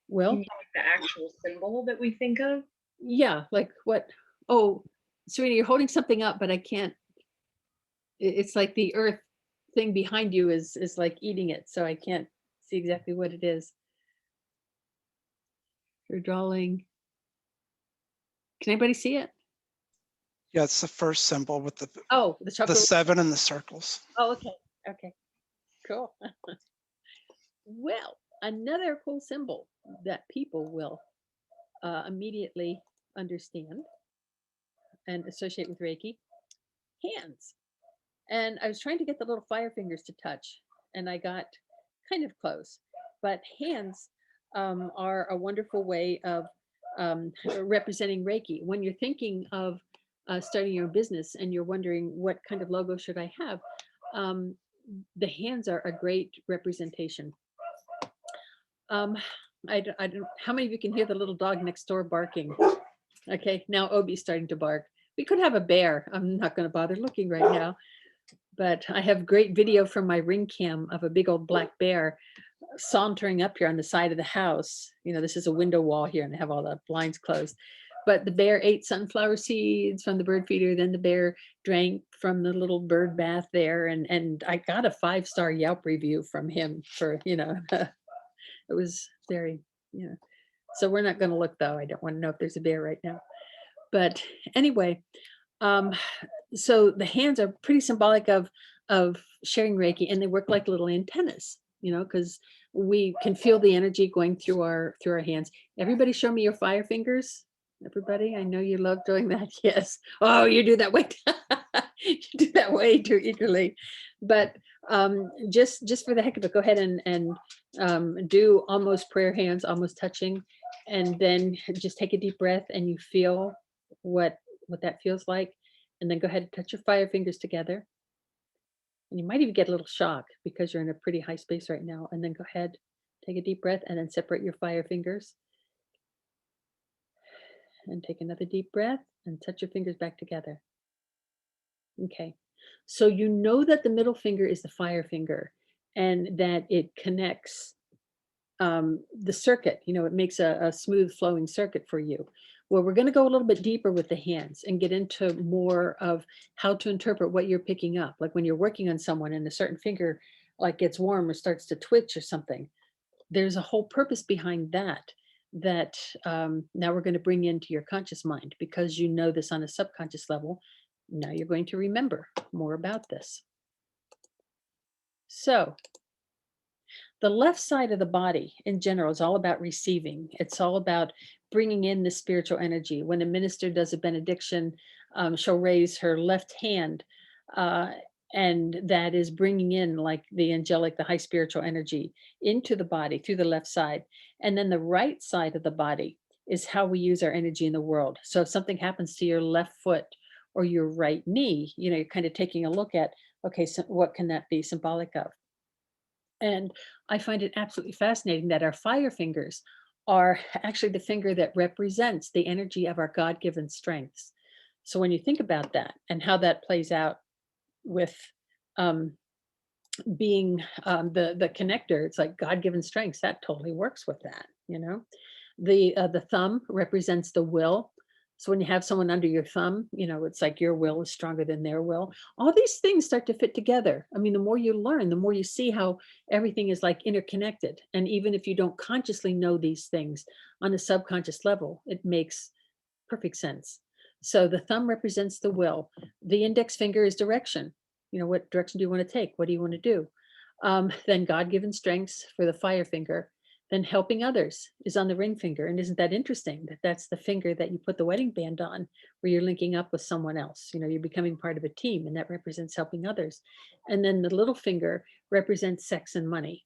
Speaker 1: Well,
Speaker 3: You mean like the actual symbol that we think of?
Speaker 1: yeah, like what? Oh, Serena, you're holding something up, but I can't. It's like the earth thing behind you is like eating it, so I can't see exactly what it is. You're drawing. Can anybody see it?
Speaker 4: Yeah, it's the first symbol with
Speaker 1: Oh, the
Speaker 4: the
Speaker 1: chocolate.
Speaker 4: 7 and the circles.
Speaker 1: Oh, okay. Okay. Cool. Well, another cool symbol that people will immediately understand and associate with Reiki, hands. And I was trying to get the little fire fingers to touch, and I got kind of close. But hands are a wonderful way of representing Reiki. When you're thinking of starting your own business and you're wondering what kind of logo should I have, um, the hands are a great representation. I don't, how many of you can hear the little dog next door barking? Okay, now Obi's starting to bark. We could have a bear. I'm not going to bother looking right now, but I have great video from my ring cam of a big old black bear sauntering up here on the side of the house. You know, this is a window wall here and I have all the blinds closed. But the bear ate sunflower seeds from the bird feeder. Then the bear drank from the little bird bath there. And I got a 5-star Yelp review from him for, you know, it was very, you know. So we're not going to look though. I don't want to know if there's a bear right now. But anyway, so the hands are pretty symbolic of sharing Reiki, and they work like little antennas, you know, because we can feel the energy going through our hands. Everybody show me your fire fingers. Everybody, I know you love doing that. Yes. Oh, you do that way. You do that way too eagerly. But just for the heck of it, go ahead and do almost prayer hands, almost touching, and then just take a deep breath and you feel what that feels like, and then go ahead and touch your fire fingers together. And you might even get a little shock because you're in a pretty high space right now. And then go ahead, take a deep breath, and then separate your fire fingers. And take another deep breath and touch your fingers back together. Okay. So you know that the middle finger is the fire finger and that it connects the circuit, you know, it makes a smooth flowing circuit for you. Well, we're going to go a little bit deeper with the hands and get into more of how to interpret what you're picking up. Like when you're working on someone and a certain finger like gets warm or starts to twitch or something, there's a whole purpose behind that now we're going to bring into your conscious mind, because you know this on a subconscious level. Now you're going to remember more about this. So the left side of the body in general is all about receiving. It's all about bringing in the spiritual energy. When a minister does a benediction, she'll raise her left hand, and that is bringing in like the angelic, the high spiritual energy into the body through the left side. And then the right side of the body is how we use our energy in the world. So if something happens to your left foot or your right knee, you know, you're kind of taking a look at, okay, so what can that be symbolic of? And I find it absolutely fascinating that our fire fingers are actually the finger that represents the energy of our God-given strengths. So when you think about that and how that plays out with being the connector, it's like God-given strengths, that totally works with that, you know. The thumb represents the will. So when you have someone under your thumb, you know, it's like your will is stronger than their will. All these things start to fit together. I mean, the more you learn, the more you see how everything is like interconnected. And even if you don't consciously know these things on a subconscious level, it makes perfect sense. So the thumb represents the will. The index finger is direction. You know, what direction do you want to take? What do you want to do? Then God-given strengths for the fire finger. Then helping others is on the ring finger. And isn't that interesting that that's the finger that you put the wedding band on, where you're linking up with someone else? You know, you're becoming part of a team, and that represents helping others. And then the little finger represents sex and money.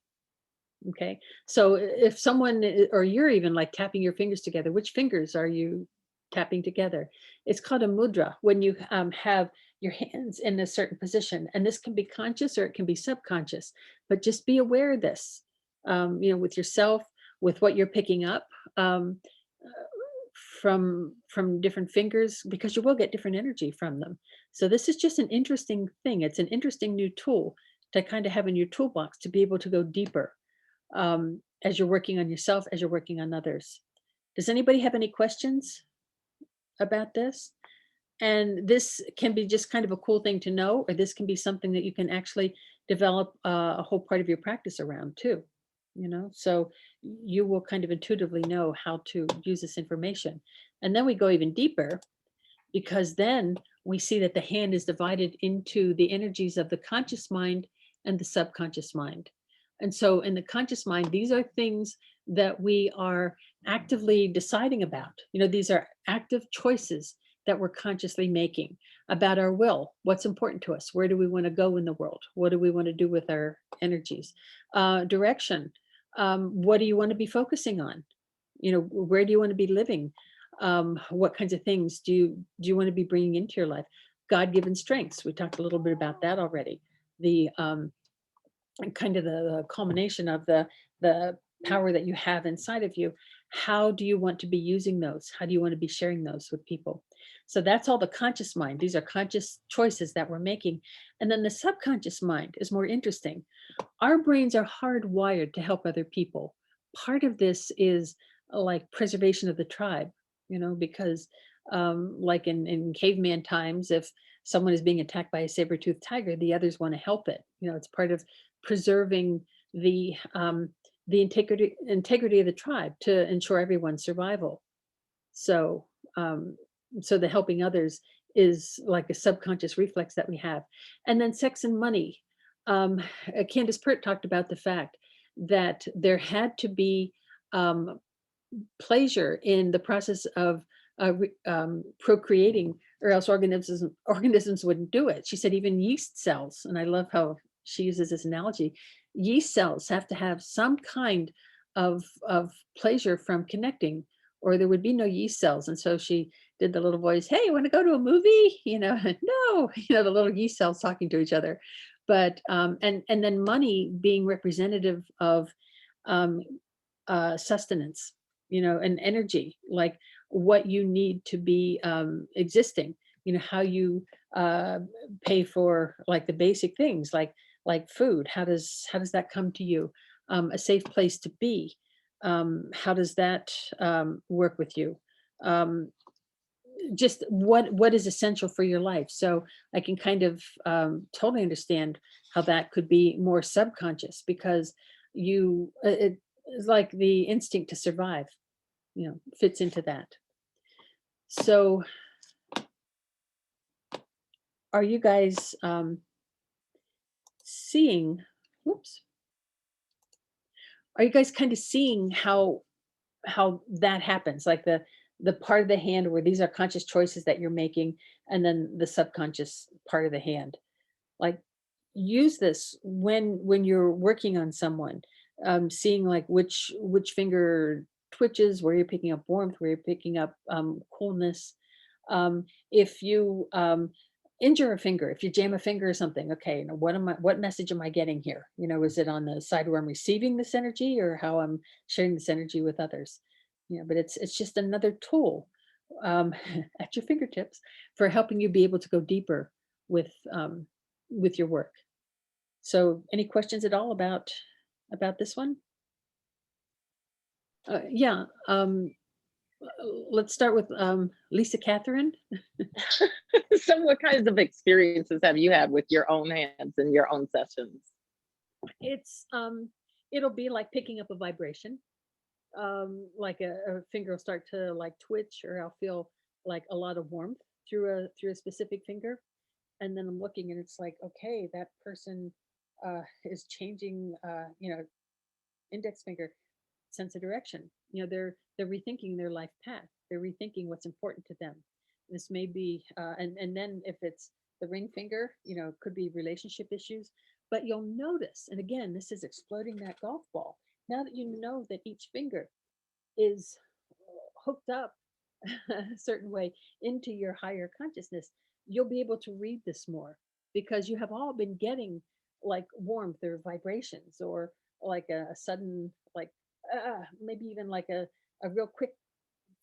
Speaker 1: Okay. So if someone, or you're even like tapping your fingers together, which fingers are you tapping together? It's called a mudra when you have your hands in a certain position. And this can be conscious or it can be subconscious, but just be aware of this, you know, with yourself, with what you're picking up from different fingers, because you will get different energy from them. So this is just an interesting thing. It's an interesting new tool to kind of have in your toolbox to be able to go deeper as you're working on yourself, as you're working on others. Does anybody have any questions about this? And this can be just kind of a cool thing to know, or this can be something that you can actually develop a whole part of your practice around too, you know? So you will kind of intuitively know how to use this information. And then we go even deeper, because then we see that the hand is divided into the energies of the conscious mind and the subconscious mind. And so in the conscious mind, these are things that we are actively deciding about. You know, these are active choices that we're consciously making about our will. What's important to us? Where do we want to go in the world? What do we want to do with our energies? Direction. What do you want to be focusing on? You know, where do you want to be living? What kinds of things do you want to be bringing into your life? God-given strengths. We talked a little bit about that already. The kind of the culmination of the power that you have inside of you. How do you want to be using those? How do you want to be sharing those with people? So that's all the conscious mind. These are conscious choices that we're making. And then the subconscious mind is more interesting. Our brains are hardwired to help other people. Part of this is like preservation of the tribe, you know, because like in caveman times, if someone is being attacked by a saber-toothed tiger, the others want to help it. You know, it's part of preserving the integrity of the tribe to ensure everyone's survival. So so the helping others is like a subconscious reflex that we have. And then sex and money. Candace Pert talked about the fact that there had to be pleasure in the process of procreating, or else organisms wouldn't do it. She said even yeast cells, and I love how she uses this analogy, yeast cells have to have some kind of pleasure from connecting, or there would be no yeast cells. And so she did the little voice, hey, you want to go to a movie? You know, no, you know, the little yeast cells talking to each other. But and then money being representative of sustenance, you know, and energy, like what you need to be existing, you know, how you pay for like the basic things like food. How does that come to you? A safe place to be. How does that work with you? Just what is essential for your life. So I can kind of totally understand how that could be more subconscious, because it is like the instinct to survive, you know, fits into that. So are you guys seeing, whoops, are you guys kind of seeing how that happens, like the part of the hand where these are conscious choices that you're making, and then the subconscious part of the hand? Like, use this when you're working on someone, seeing like which finger twitches, where you're picking up warmth, where you're picking up coolness. If you injure a finger, if you jam a finger or something, okay, you know, what message am I getting here? You know, is it on the side where I'm receiving this energy, or how I'm sharing this energy with others? You know, but it's just another tool at your fingertips for helping you be able to go deeper with your work. So any questions at all about this one? Yeah, let's start with Lisa Catherine.
Speaker 5: So what kinds of experiences have you had with your own hands and your own sessions?
Speaker 1: It's it'll be like picking up a vibration. Like a finger will start to like twitch, or I'll feel like a lot of warmth through a specific finger. And then I'm looking and it's like, okay, that person is changing, you know, index finger, sense of direction. They're rethinking their life path. They're rethinking what's important to them. This may be, and then if it's the ring finger, it could be relationship issues. But you'll notice, and again, this is exploding that golf ball. Now that you know that each finger is hooked up a certain way into your higher consciousness, you'll be able to read this more because you have all been getting like warmth or vibrations or like a sudden, like maybe even like a real quick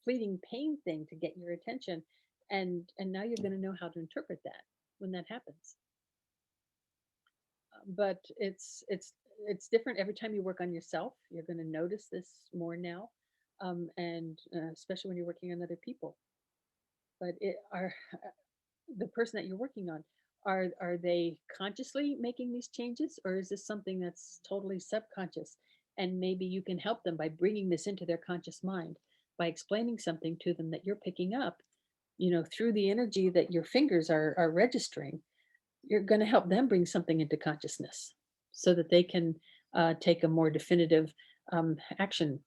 Speaker 1: fleeting pain thing to get your attention. And now you're going to know how to interpret that when that happens. But it's different every time you work on yourself. You're going to notice this more now, and especially when you're working on other people. But the person that you're working on, are they consciously making these changes, or is this something that's totally subconscious? And maybe you can help them by bringing this into their conscious mind by explaining something to them that you're picking up, through the energy that your fingers are registering. You're going to help them bring something into consciousness so that they can take a more definitive action.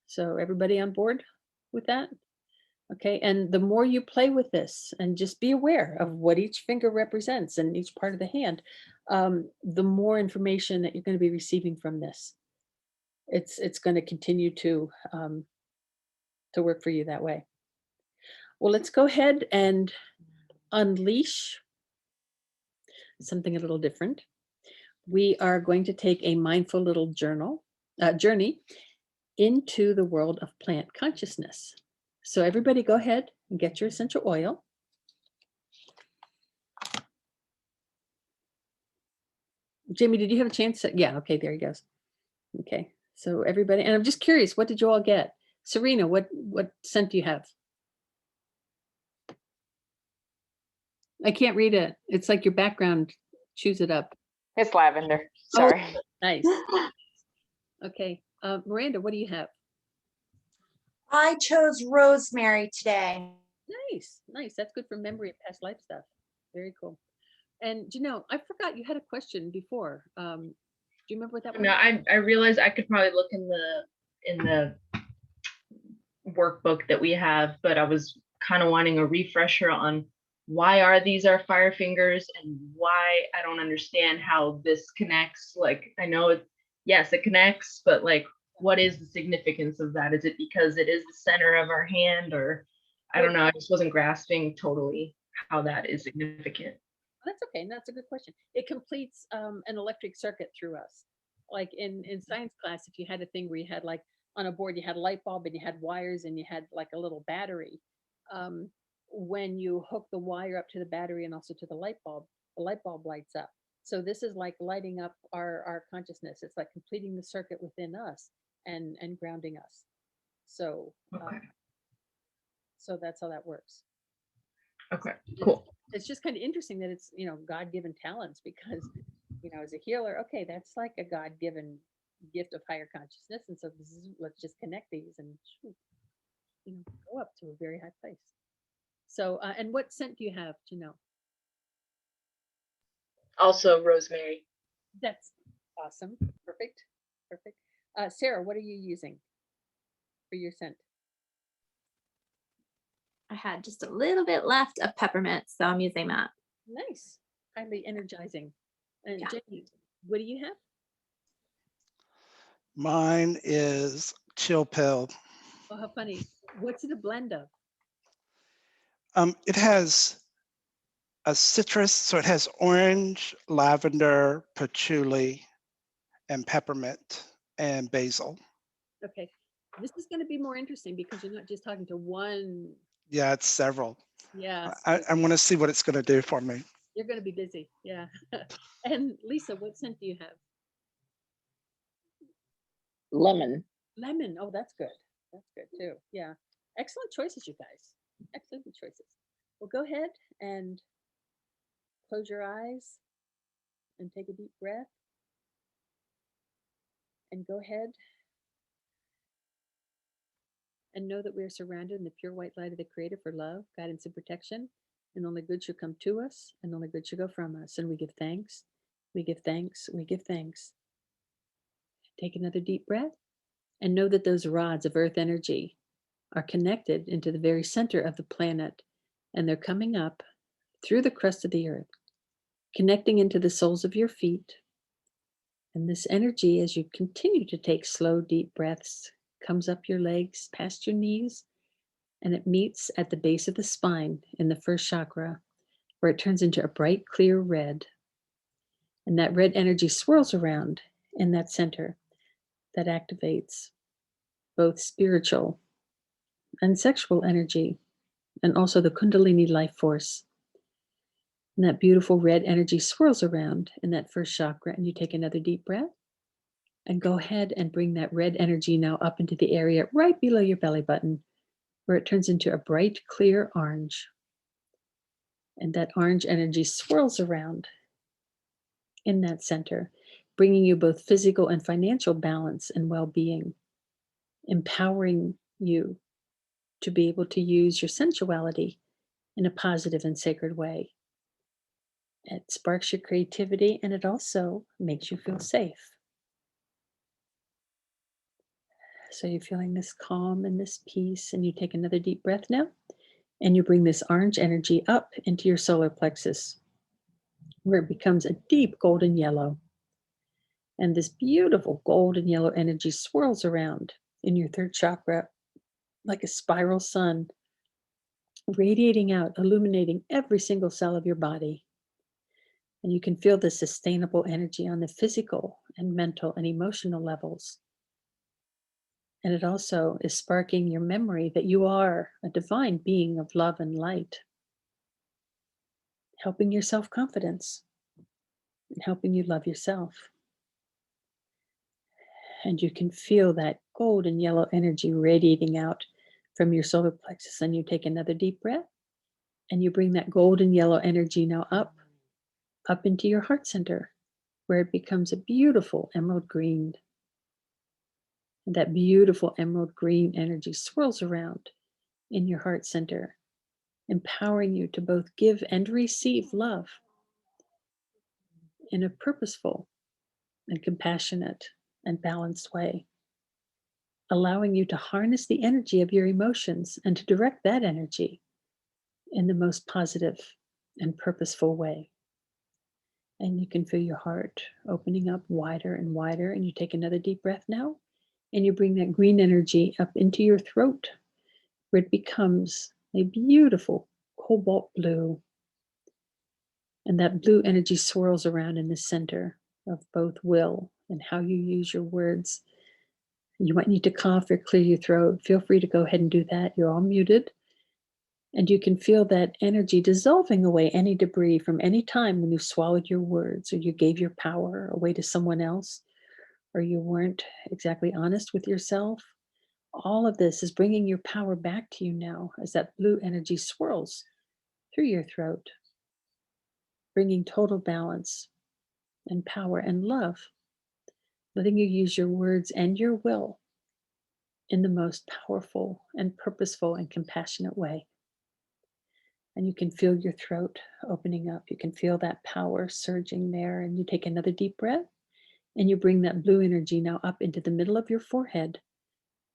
Speaker 1: So everybody on board with that? Okay, and the more you play with this and just be aware of what each finger represents and each part of the hand, the more information that you're going to be receiving from this. It's going to continue to work for you that way. Well, let's go ahead and unleash something a little different. We are going to take a mindful little journey into the world of plant consciousness. So everybody go ahead and get your essential oil. Jamie, did you have a chance to? Yeah, okay, there he goes. Okay, so everybody, and I'm just curious, what did you all get? Serena, what scent do you have? I can't read it. It's like your background chews it up.
Speaker 5: It's lavender.
Speaker 1: Oh,
Speaker 5: Sorry.
Speaker 1: nice. Okay, Miranda, what do you have?
Speaker 6: I chose rosemary today.
Speaker 1: Nice. That's good for memory and past life stuff. Very cool. And I forgot you had a question before. Do you remember what that was?
Speaker 3: No, I realized I could probably look in the workbook that we have, but I was kind of wanting a refresher on why are these our fire fingers and why I don't understand how this connects. Like, I know yes, it connects, but like, what is the significance of that? Is it because it is the center of our hand, or I don't know. I just wasn't grasping totally how that is significant.
Speaker 1: That's okay. That's a good question. It completes an electric circuit through us. Like in science class, if you had a thing where you had like on a board, you had a light bulb and you had wires and you had like a little battery. When you hook the wire up to the battery and also to the light bulb lights up. So this is like lighting up our consciousness. It's like completing the circuit within us and grounding us. So
Speaker 3: Okay.
Speaker 1: So that's how that works.
Speaker 3: Okay, cool.
Speaker 1: It's just kind of interesting that it's God-given talents, because as a healer, okay, that's like a God-given gift of higher consciousness, and so let's just connect these and go up to a very high place. So and what scent do you have, Janelle?
Speaker 3: Also rosemary.
Speaker 1: That's awesome. Perfect. Sarah, what are you using for your scent?
Speaker 7: I had just a little bit left of peppermint, so I'm using that.
Speaker 1: Nice. Highly energizing. And
Speaker 7: Yeah.
Speaker 1: Jenny, what do you have?
Speaker 4: Mine is chill pill.
Speaker 1: Oh, how funny. What's it a blend of?
Speaker 4: It has a citrus, so it has orange, lavender, patchouli, and peppermint and basil.
Speaker 1: Okay. This is going to be more interesting because you're not just talking to one.
Speaker 4: Yeah, it's several.
Speaker 1: Yeah.
Speaker 4: I want to see what it's going to do for me.
Speaker 1: You're going to be busy. Yeah. And Lisa, what scent do you have?
Speaker 5: Lemon.
Speaker 1: Lemon. Oh, that's good. That's good too. Yeah. Excellent choices, you guys. Excellent choices. Well, go ahead and close your eyes and take a deep breath. And go ahead and know that we are surrounded in the pure white light of the Creator for love, guidance, and protection. And only good shall come to us, and only good shall go from us. And we give thanks. We give thanks. We give thanks. Take another deep breath and know that those rods of earth energy are connected into the very center of the planet, and they're coming up through the crust of the earth, connecting into the soles of your feet. And this energy, as you continue to take slow, deep breaths, comes up your legs, past your knees, and it meets at the base of the spine in the first chakra, where it turns into a bright, clear red. And that red energy swirls around in that center that activates both spiritual and sexual energy, and also the Kundalini life force. And that beautiful red energy swirls around in that first chakra, and you take another deep breath and go ahead and bring that red energy now up into the area right below your belly button, where it turns into a bright, clear orange. And that orange energy swirls around in that center, bringing you both physical and financial balance and well-being, empowering you to be able to use your sensuality in a positive and sacred way. It sparks your creativity, and it also makes you feel safe. So you're feeling this calm and this peace, and you take another deep breath now, and you bring this orange energy up into your solar plexus, where it becomes a deep golden yellow. And this beautiful golden yellow energy swirls around in your third chakra like a spiral sun, radiating out, illuminating every single cell of your body. And you can feel the sustainable energy on the physical and mental and emotional levels. And it also is sparking your memory that you are a divine being of love and light, helping your self-confidence and helping you love yourself. And you can feel that golden yellow energy radiating out from your solar plexus. And you take another deep breath and you bring that golden yellow energy now up into your heart center, where it becomes a beautiful emerald green. And that beautiful emerald green energy swirls around in your heart center, empowering you to both give and receive love in a purposeful and compassionate and balanced way, allowing you to harness the energy of your emotions and to direct that energy in the most positive and purposeful way. And you can feel your heart opening up wider and wider. And you take another deep breath now, and you bring that green energy up into your throat, where it becomes a beautiful cobalt blue. And that blue energy swirls around in the center of both will and how you use your words. You might need to cough or clear your throat. Feel free to go ahead and do that. You're all muted. And you can feel that energy dissolving away any debris from any time when you swallowed your words, or you gave your power away to someone else, or you weren't exactly honest with yourself. All of this is bringing your power back to you now as that blue energy swirls through your throat, bringing total balance and power and love, letting you use your words and your will in the most powerful and purposeful and compassionate way. And you can feel your throat opening up. You can feel that power surging there. And you take another deep breath and you bring that blue energy now up into the middle of your forehead,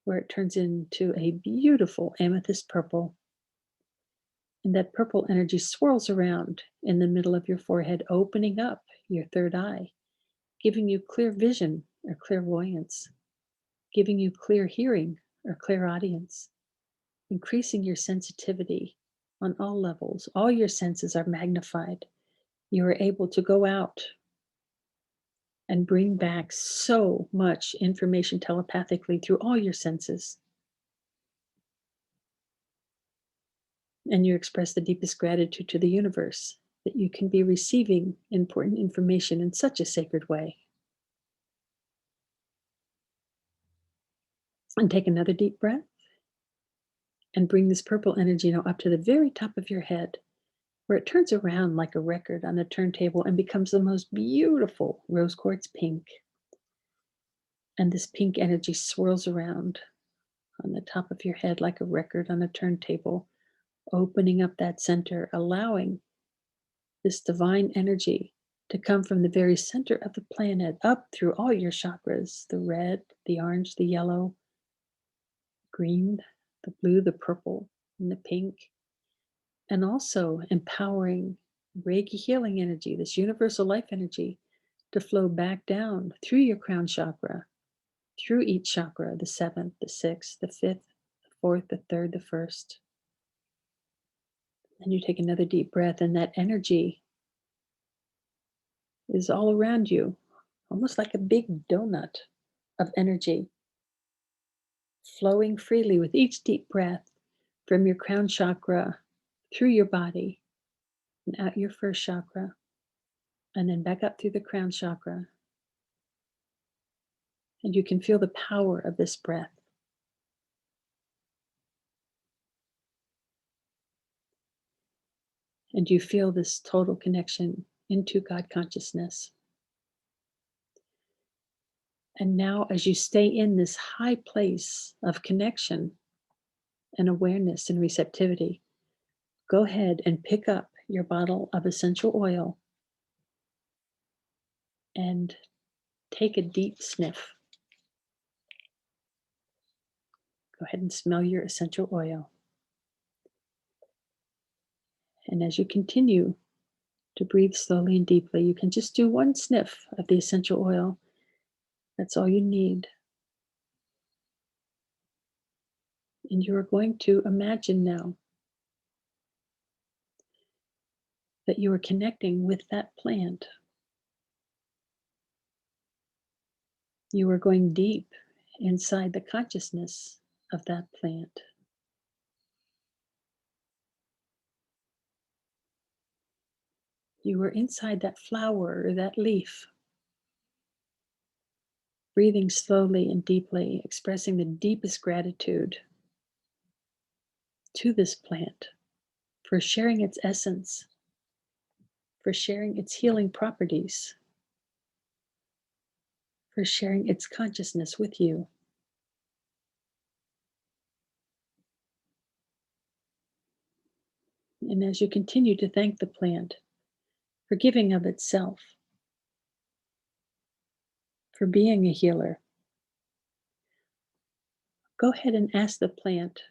Speaker 1: where it turns into a beautiful amethyst purple. And that purple energy swirls around in the middle of your forehead, opening up your third eye, giving you clear vision or clairvoyance, giving you clear hearing or clairaudience, increasing your sensitivity on all levels. All your senses are magnified. You are able to go out and bring back so much information telepathically through all your senses. And you express the deepest gratitude to the universe that you can be receiving important information in such a sacred way. And take another deep breath and bring this purple energy now up to the very top of your head, where it turns around like a record on a turntable and becomes the most beautiful rose quartz pink. And this pink energy swirls around on the top of your head like a record on a turntable, opening up that center, allowing this divine energy to come from the very center of the planet up through all your chakras, the red, the orange, the yellow, green, the blue, the purple, and the pink, and also empowering Reiki healing energy, this universal life energy, to flow back down through your crown chakra, through each chakra, the seventh, the sixth, the fifth, the fourth, the third, the first. And you take another deep breath, and that energy is all around you, almost like a big donut of energy, flowing freely with each deep breath from your crown chakra through your body and out your first chakra, and then back up through the crown chakra. And you can feel the power of this breath. And you feel this total connection into God consciousness. And now, as you stay in this high place of connection and awareness and receptivity, go ahead and pick up your bottle of essential oil and take a deep sniff. Go ahead and smell your essential oil. And as you continue to breathe slowly and deeply, you can just do one sniff of the essential oil. That's all you need. And you are going to imagine now that you are connecting with that plant. You are going deep inside the consciousness of that plant. You are inside that flower or that leaf, breathing slowly and deeply, expressing the deepest gratitude to this plant for sharing its essence, for sharing its healing properties, for sharing its consciousness with you. And as you continue to thank the plant for giving of itself, for being a healer, go ahead and ask the plant,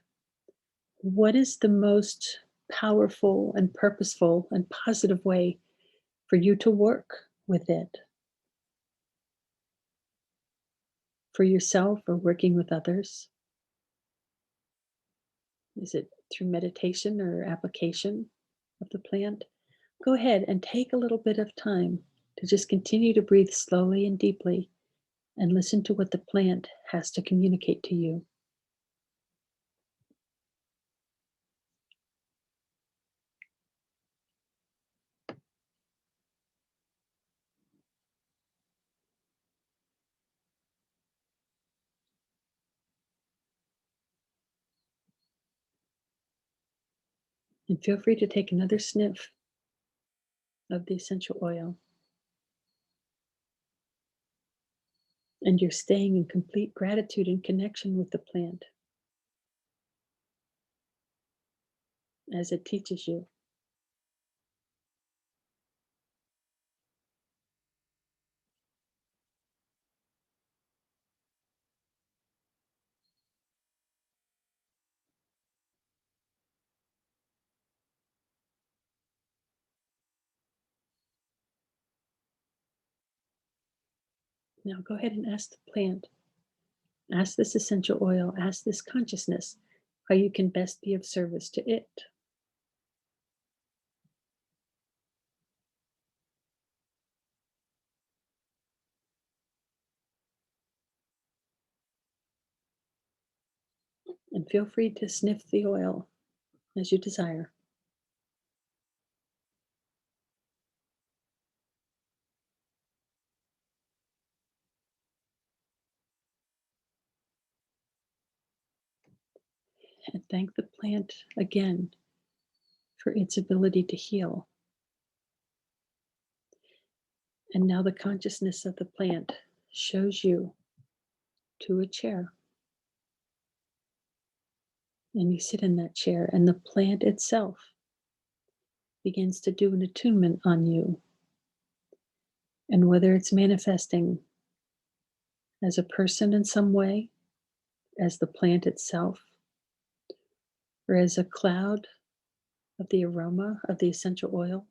Speaker 1: what is the most powerful and purposeful and positive way for you to work with it? For yourself or working with others? Is it through meditation or application of the plant? Go ahead and take a little bit of time to just continue to breathe slowly and deeply and listen to what the plant has to communicate to you. And feel free to take another sniff of the essential oil. And you're staying in complete gratitude and connection with the plant as it teaches you. Now go ahead and ask the plant, ask this essential oil, ask this consciousness how you can best be of service to it. And feel free to sniff the oil as you desire. And thank the plant again for its ability to heal. And now the consciousness of the plant shows you to a chair. And you sit in that chair, and the plant itself begins to do an attunement on you. And whether it's manifesting as a person in some way, as the plant itself, or as a cloud of the aroma of the essential oil,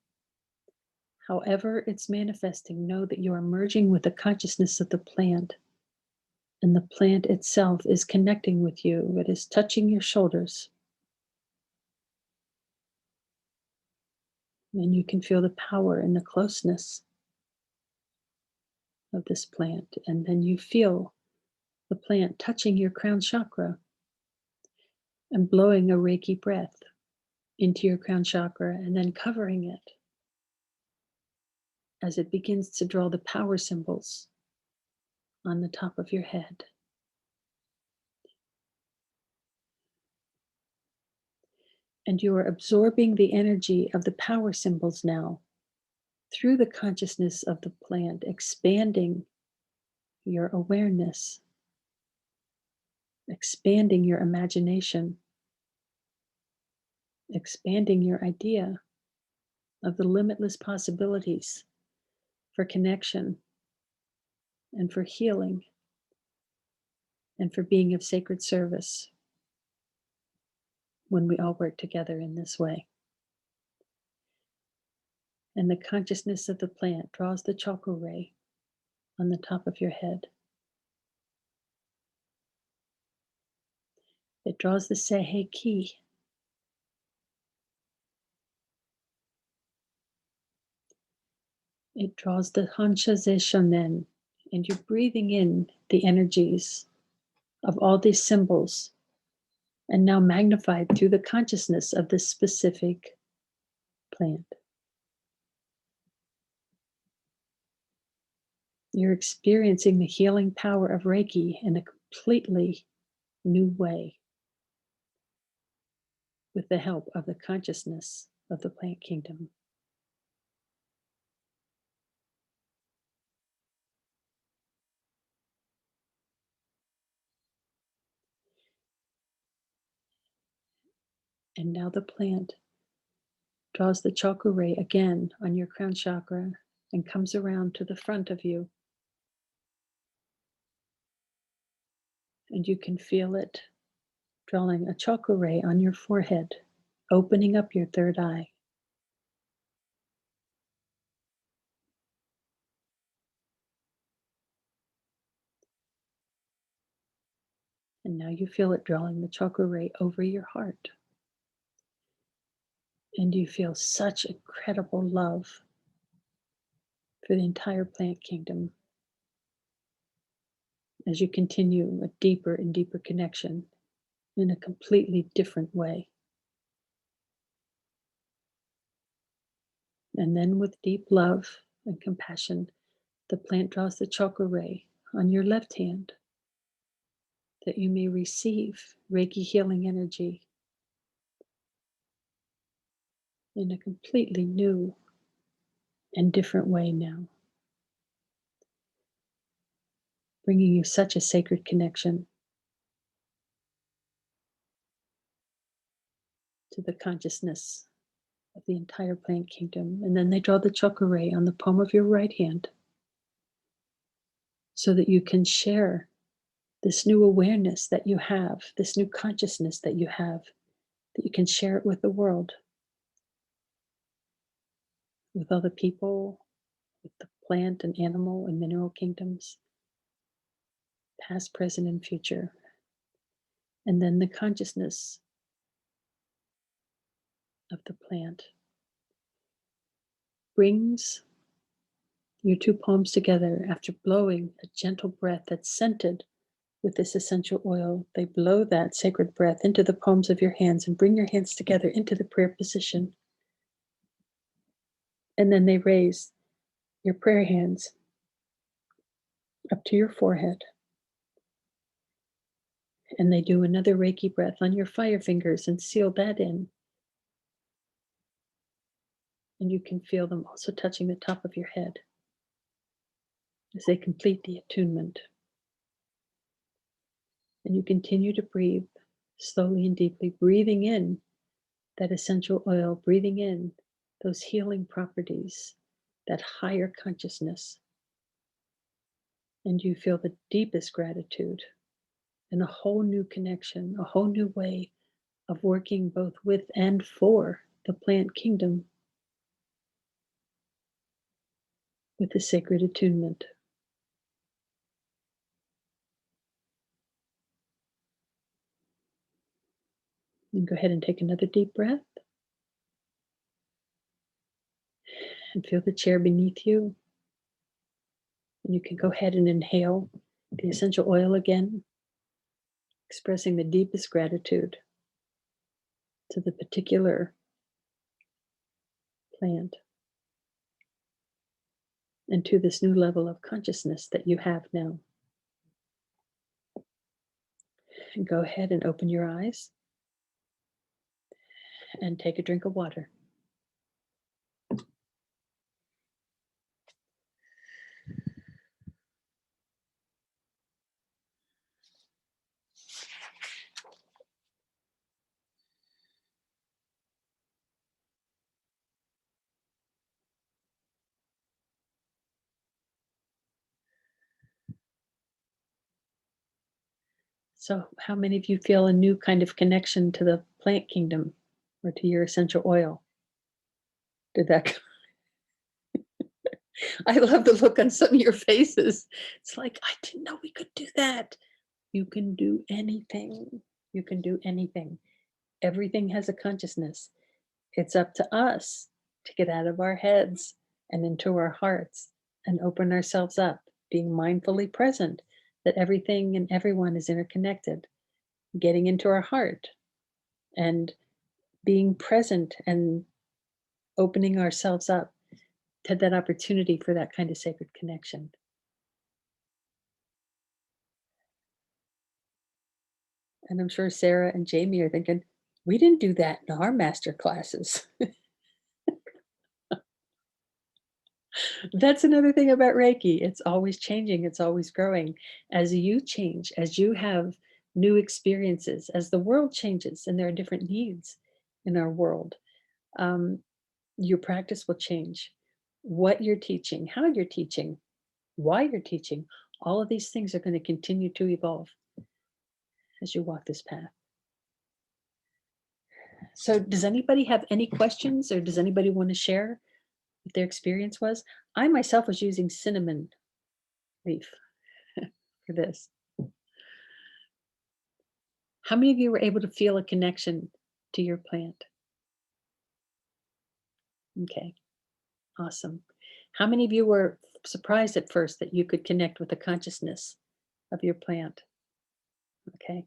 Speaker 1: however it's manifesting, know that you are merging with the consciousness of the plant. And the plant itself is connecting with you. It is touching your shoulders. And you can feel the power and the closeness of this plant. And then you feel the plant touching your crown chakra and blowing a Reiki breath into your crown chakra and then covering it as it begins to draw the power symbols on the top of your head. And you are absorbing the energy of the power symbols now through the consciousness of the plant, expanding your awareness, expanding your imagination, expanding your idea of the limitless possibilities for connection and for healing and for being of sacred service when we all work together in this way. And the consciousness of the plant draws the chakra ray on the top of your head. It draws the Seihei ki. It draws the Hansha Ze Shonen, and you're breathing in the energies of all these symbols, and now magnified through the consciousness of this specific plant. You're experiencing the healing power of Reiki in a completely new way with the help of the consciousness of the plant kingdom. And now the plant draws the chakra ray again on your crown chakra and comes around to the front of you. And you can feel it drawing a chakra ray on your forehead, opening up your third eye. And now you feel it drawing the chakra ray over your heart. And you feel such incredible love for the entire plant kingdom as you continue a deeper and deeper connection in a completely different way. And then with deep love and compassion, the plant draws the chakra ray on your left hand that you may receive Reiki healing energy in a completely new and different way now, bringing you such a sacred connection to the consciousness of the entire plant kingdom. And then they draw the chakra ray on the palm of your right hand so that you can share this new awareness that you have, this new consciousness that you have, that you can share it with the world, with other people, with the plant and animal and mineral kingdoms, past, present, and future. And then the consciousness of the plant brings your two palms together after blowing a gentle breath that's scented with this essential oil. They blow that sacred breath into the palms of your hands and bring your hands together into the prayer position. And then they raise your prayer hands up to your forehead. And they do another Reiki breath on your fire fingers and seal that in. And you can feel them also touching the top of your head as they complete the attunement. And you continue to breathe slowly and deeply, breathing in that essential oil, breathing in those healing properties, that higher consciousness And you feel the deepest gratitude and a whole new connection, a whole new way of working both with and for the plant kingdom with the sacred attunement. And go ahead and take another deep breath. And feel the chair beneath you. And you can go ahead and inhale the essential oil again, expressing the deepest gratitude to the particular plant and to this new level of consciousness that you have now. And go ahead and open your eyes and take a drink of water. So how many of you feel a new kind of connection to the plant kingdom or to your essential oil? Did that? I love the look on some of your faces. It's like, I didn't know we could do that. You can do anything. You can do anything. Everything has a consciousness. It's up to us to get out of our heads and into our hearts and open ourselves up, being mindfully present that everything and everyone is interconnected, getting into our heart and being present and opening ourselves up to that opportunity for that kind of sacred connection. And I'm sure Sarah and Jamie are thinking, we didn't do that in our master classes. That's another thing about Reiki. It's always changing, it's always growing. As you change, as you have new experiences, as the world changes and there are different needs in our world, your practice will change. What you're teaching, how you're teaching, why you're teaching, all of these things are going to continue to evolve as you walk this path. So does anybody have any questions, or does anybody want to share what their experience was? I myself was using cinnamon leaf for this. How many of you were able to feel a connection to your plant? Okay, awesome. How many of you were surprised at first that you could connect with the consciousness of your plant? Okay.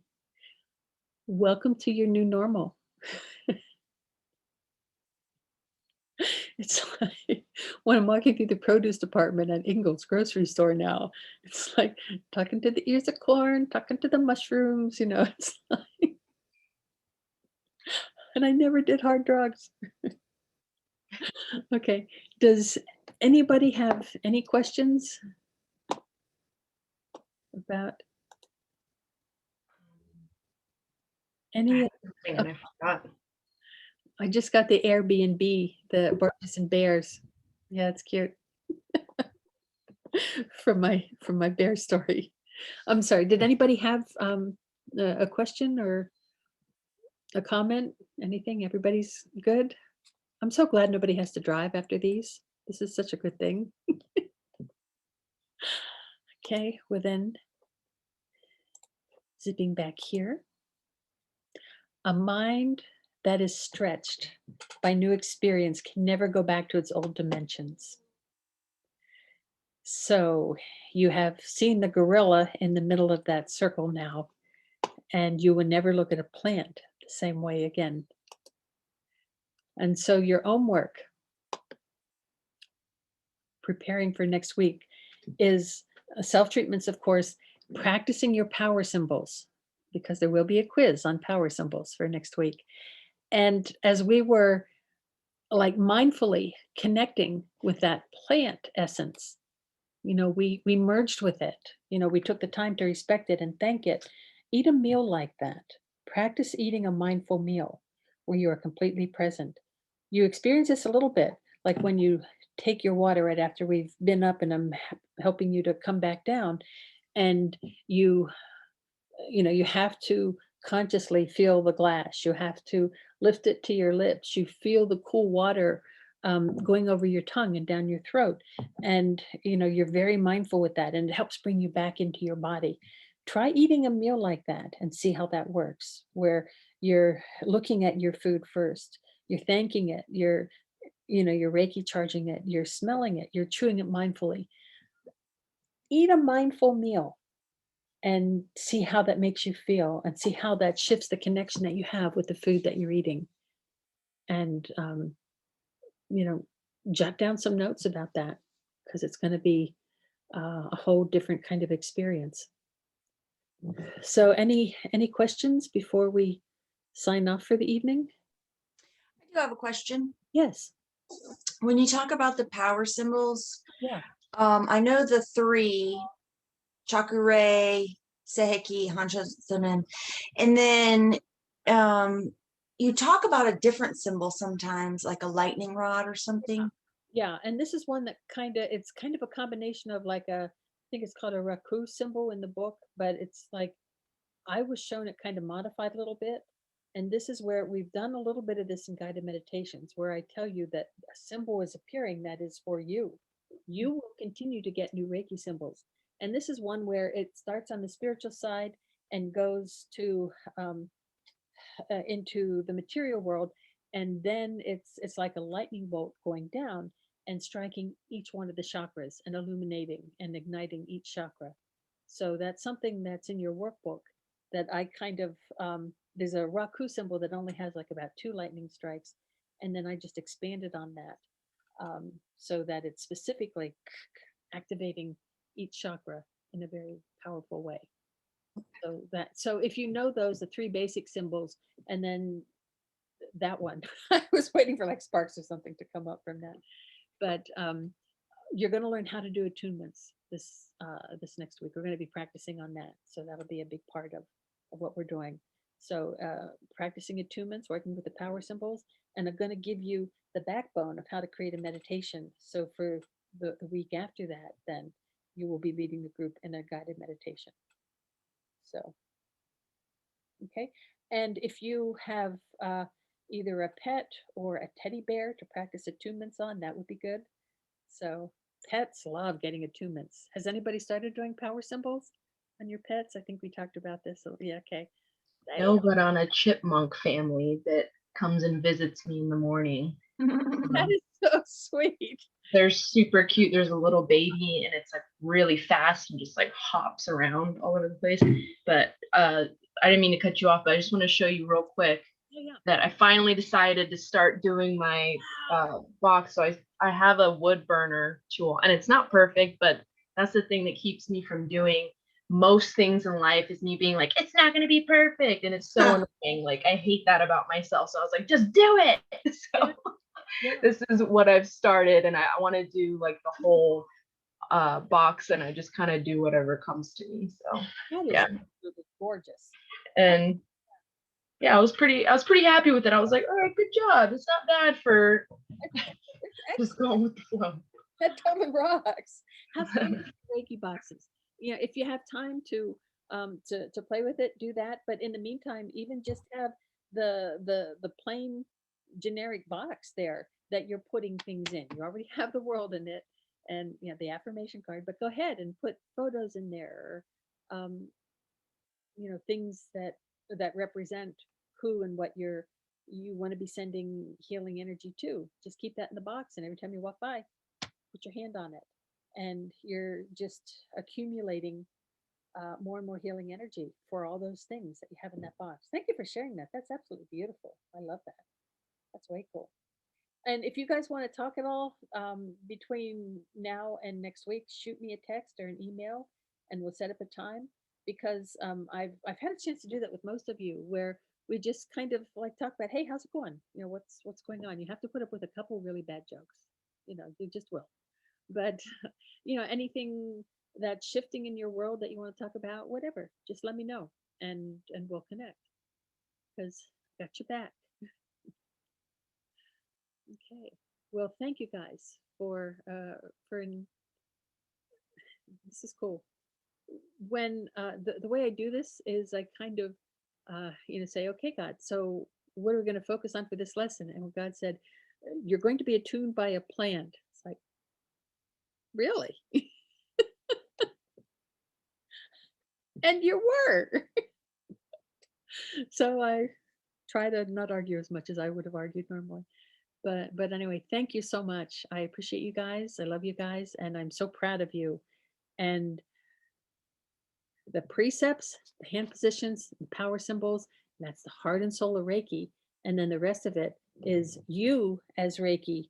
Speaker 1: Welcome to your new normal. It's like when I'm walking through the produce department at Ingles grocery store now, it's like talking to the ears of corn, talking to the mushrooms, it's like, and I never did hard drugs. Okay. Does anybody have any questions about any?
Speaker 3: Something and I forgot.
Speaker 1: I just got the Airbnb, the Barks and Bears. Yeah, it's cute. from my bear story. I'm sorry. Did anybody have a question or a comment? Anything? Everybody's good? I'm so glad nobody has to drive after these. This is such a good thing. Okay, well then, zipping back here. A mind that is stretched by new experience can never go back to its old dimensions. So you have seen the gorilla in the middle of that circle now, and you will never look at a plant the same way again. And so your own work, preparing for next week, is self-treatments, of course, practicing your power symbols, because there will be a quiz on power symbols for next week. And as we were like mindfully connecting with that plant essence, we merged with it. We took the time to respect it and thank it. Eat a meal like that. Practice eating a mindful meal where you are completely present. You experience this a little bit, like when you take your water right after we've been up and I'm helping you to come back down, and you you have to consciously feel the glass. You have to lift it to your lips. You feel the cool water going over your tongue and down your throat. And, you're very mindful with that, and it helps bring you back into your body. Try eating a meal like that and see how that works, where you're looking at your food first. You're thanking it. You're Reiki charging it. You're smelling it. You're chewing it mindfully. Eat a mindful meal and see how that makes you feel, and see how that shifts the connection that you have with the food that you're eating. And, jot down some notes about that, because it's going to be a whole different kind of experience. So any questions before we sign off for the evening?
Speaker 6: I do have a question.
Speaker 1: Yes.
Speaker 6: When you talk about the power symbols,
Speaker 1: Yeah.
Speaker 6: I know the three: Chakure, Seheki, Hanshonen, and then you talk about a different symbol sometimes, like a lightning rod or something.
Speaker 1: Yeah, and this is one that it's kind of a combination of like I think it's called a raku symbol in the book, but it's like I was shown it kind of modified a little bit. And this is where we've done a little bit of this in guided meditations, where I tell you that a symbol is appearing that is for you. You will continue to get new Reiki symbols. And this is one where it starts on the spiritual side and goes to into the material world, and then it's like a lightning bolt going down and striking each one of the chakras and illuminating and igniting each chakra. So that's something that's in your workbook that I kind of there's a Raku symbol that only has like about 2 lightning strikes, and then I just expanded on that so that it's specifically activating each chakra in a very powerful way. So if you know those, the 3 basic symbols, and then that one, I was waiting for like sparks or something to come up from that. But you're going to learn how to do attunements this next week. We're going to be practicing on that, so that'll be a big part of what we're doing. So practicing attunements, working with the power symbols, and I'm going to give you the backbone of how to create a meditation. So for the week after that, then you will be leading the group in a guided meditation. So, okay. And if you have either a pet or a teddy bear to practice attunements on, that would be good. So pets love getting attunements. Has anybody started doing power symbols on your pets? I think we talked about this. So, yeah, okay.
Speaker 3: No, but on a chipmunk family that comes and visits me in the morning.
Speaker 1: That is so sweet.
Speaker 3: They're super cute. There's a little baby and it's like really fast and just like hops around all over the place. But I didn't mean to cut you off, but I just want to show you real quick that I finally decided to start doing my box. So I have a wood burner tool, and it's not perfect, but that's the thing that keeps me from doing most things in life, is me being like, it's not going to be perfect. And it's so annoying. Like, I hate that about myself. So I was like, just do it. So this is what I've started, and I want to do like the whole box, and I just kind of do whatever comes to me. So yeah,
Speaker 1: gorgeous.
Speaker 3: And yeah, I was pretty happy with it. I was like, all right, good job. It's not bad for just going with the flow.
Speaker 1: That totally rocks. Have fun with Reiki boxes. If you have time to play with it, do that. But in the meantime, even just have the plain generic box there that you're putting things in. You already have the world in it, and the affirmation card. But go ahead and put photos in there, or things that represent who and what you want to be sending healing energy to. Just keep that in the box, and every time you walk by, put your hand on it, and you're just accumulating more and more healing energy for all those things that you have in that box. Thank you for sharing that. That's absolutely beautiful. I love that. That's way cool. And if you guys want to talk at all between now and next week, shoot me a text or an email, and we'll set up a time. Because I've had a chance to do that with most of you, where we just kind of like talk about, hey, how's it going? What's going on? You have to put up with a couple really bad jokes. You just will. But anything that's shifting in your world that you want to talk about, whatever, just let me know, and we'll connect, because I got your back. Okay. Well, thank you guys this is cool. When the way I do this is I kind of say, okay, God, so what are we going to focus on for this lesson? And God said, you're going to be attuned by a plant. It's like, really? And you were. So I try to not argue as much as I would have argued normally. But anyway, thank you so much. I appreciate you guys. I love you guys, and I'm so proud of you. And the precepts, the hand positions, the power symbols, that's the heart and soul of Reiki. And then the rest of it is you as Reiki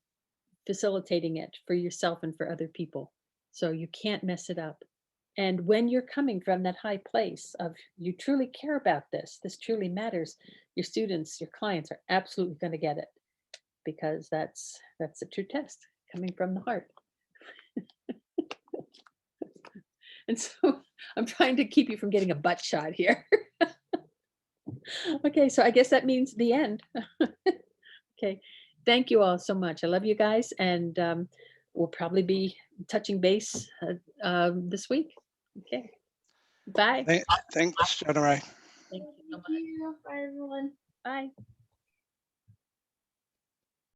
Speaker 1: facilitating it for yourself and for other people. So you can't mess it up. And when you're coming from that high place of you truly care about this truly matters, your students, your clients are absolutely going to get it, because that's a true test coming from the heart. And so I'm trying to keep you from getting a butt shot here. Okay, so I guess that means the end. Okay, thank you all so much. I love you guys, and we'll probably be touching base this week. Okay, bye.
Speaker 4: Thanks, Jenna Ray.
Speaker 1: Thank you so much.
Speaker 3: Thank you. Bye, everyone.
Speaker 1: Bye.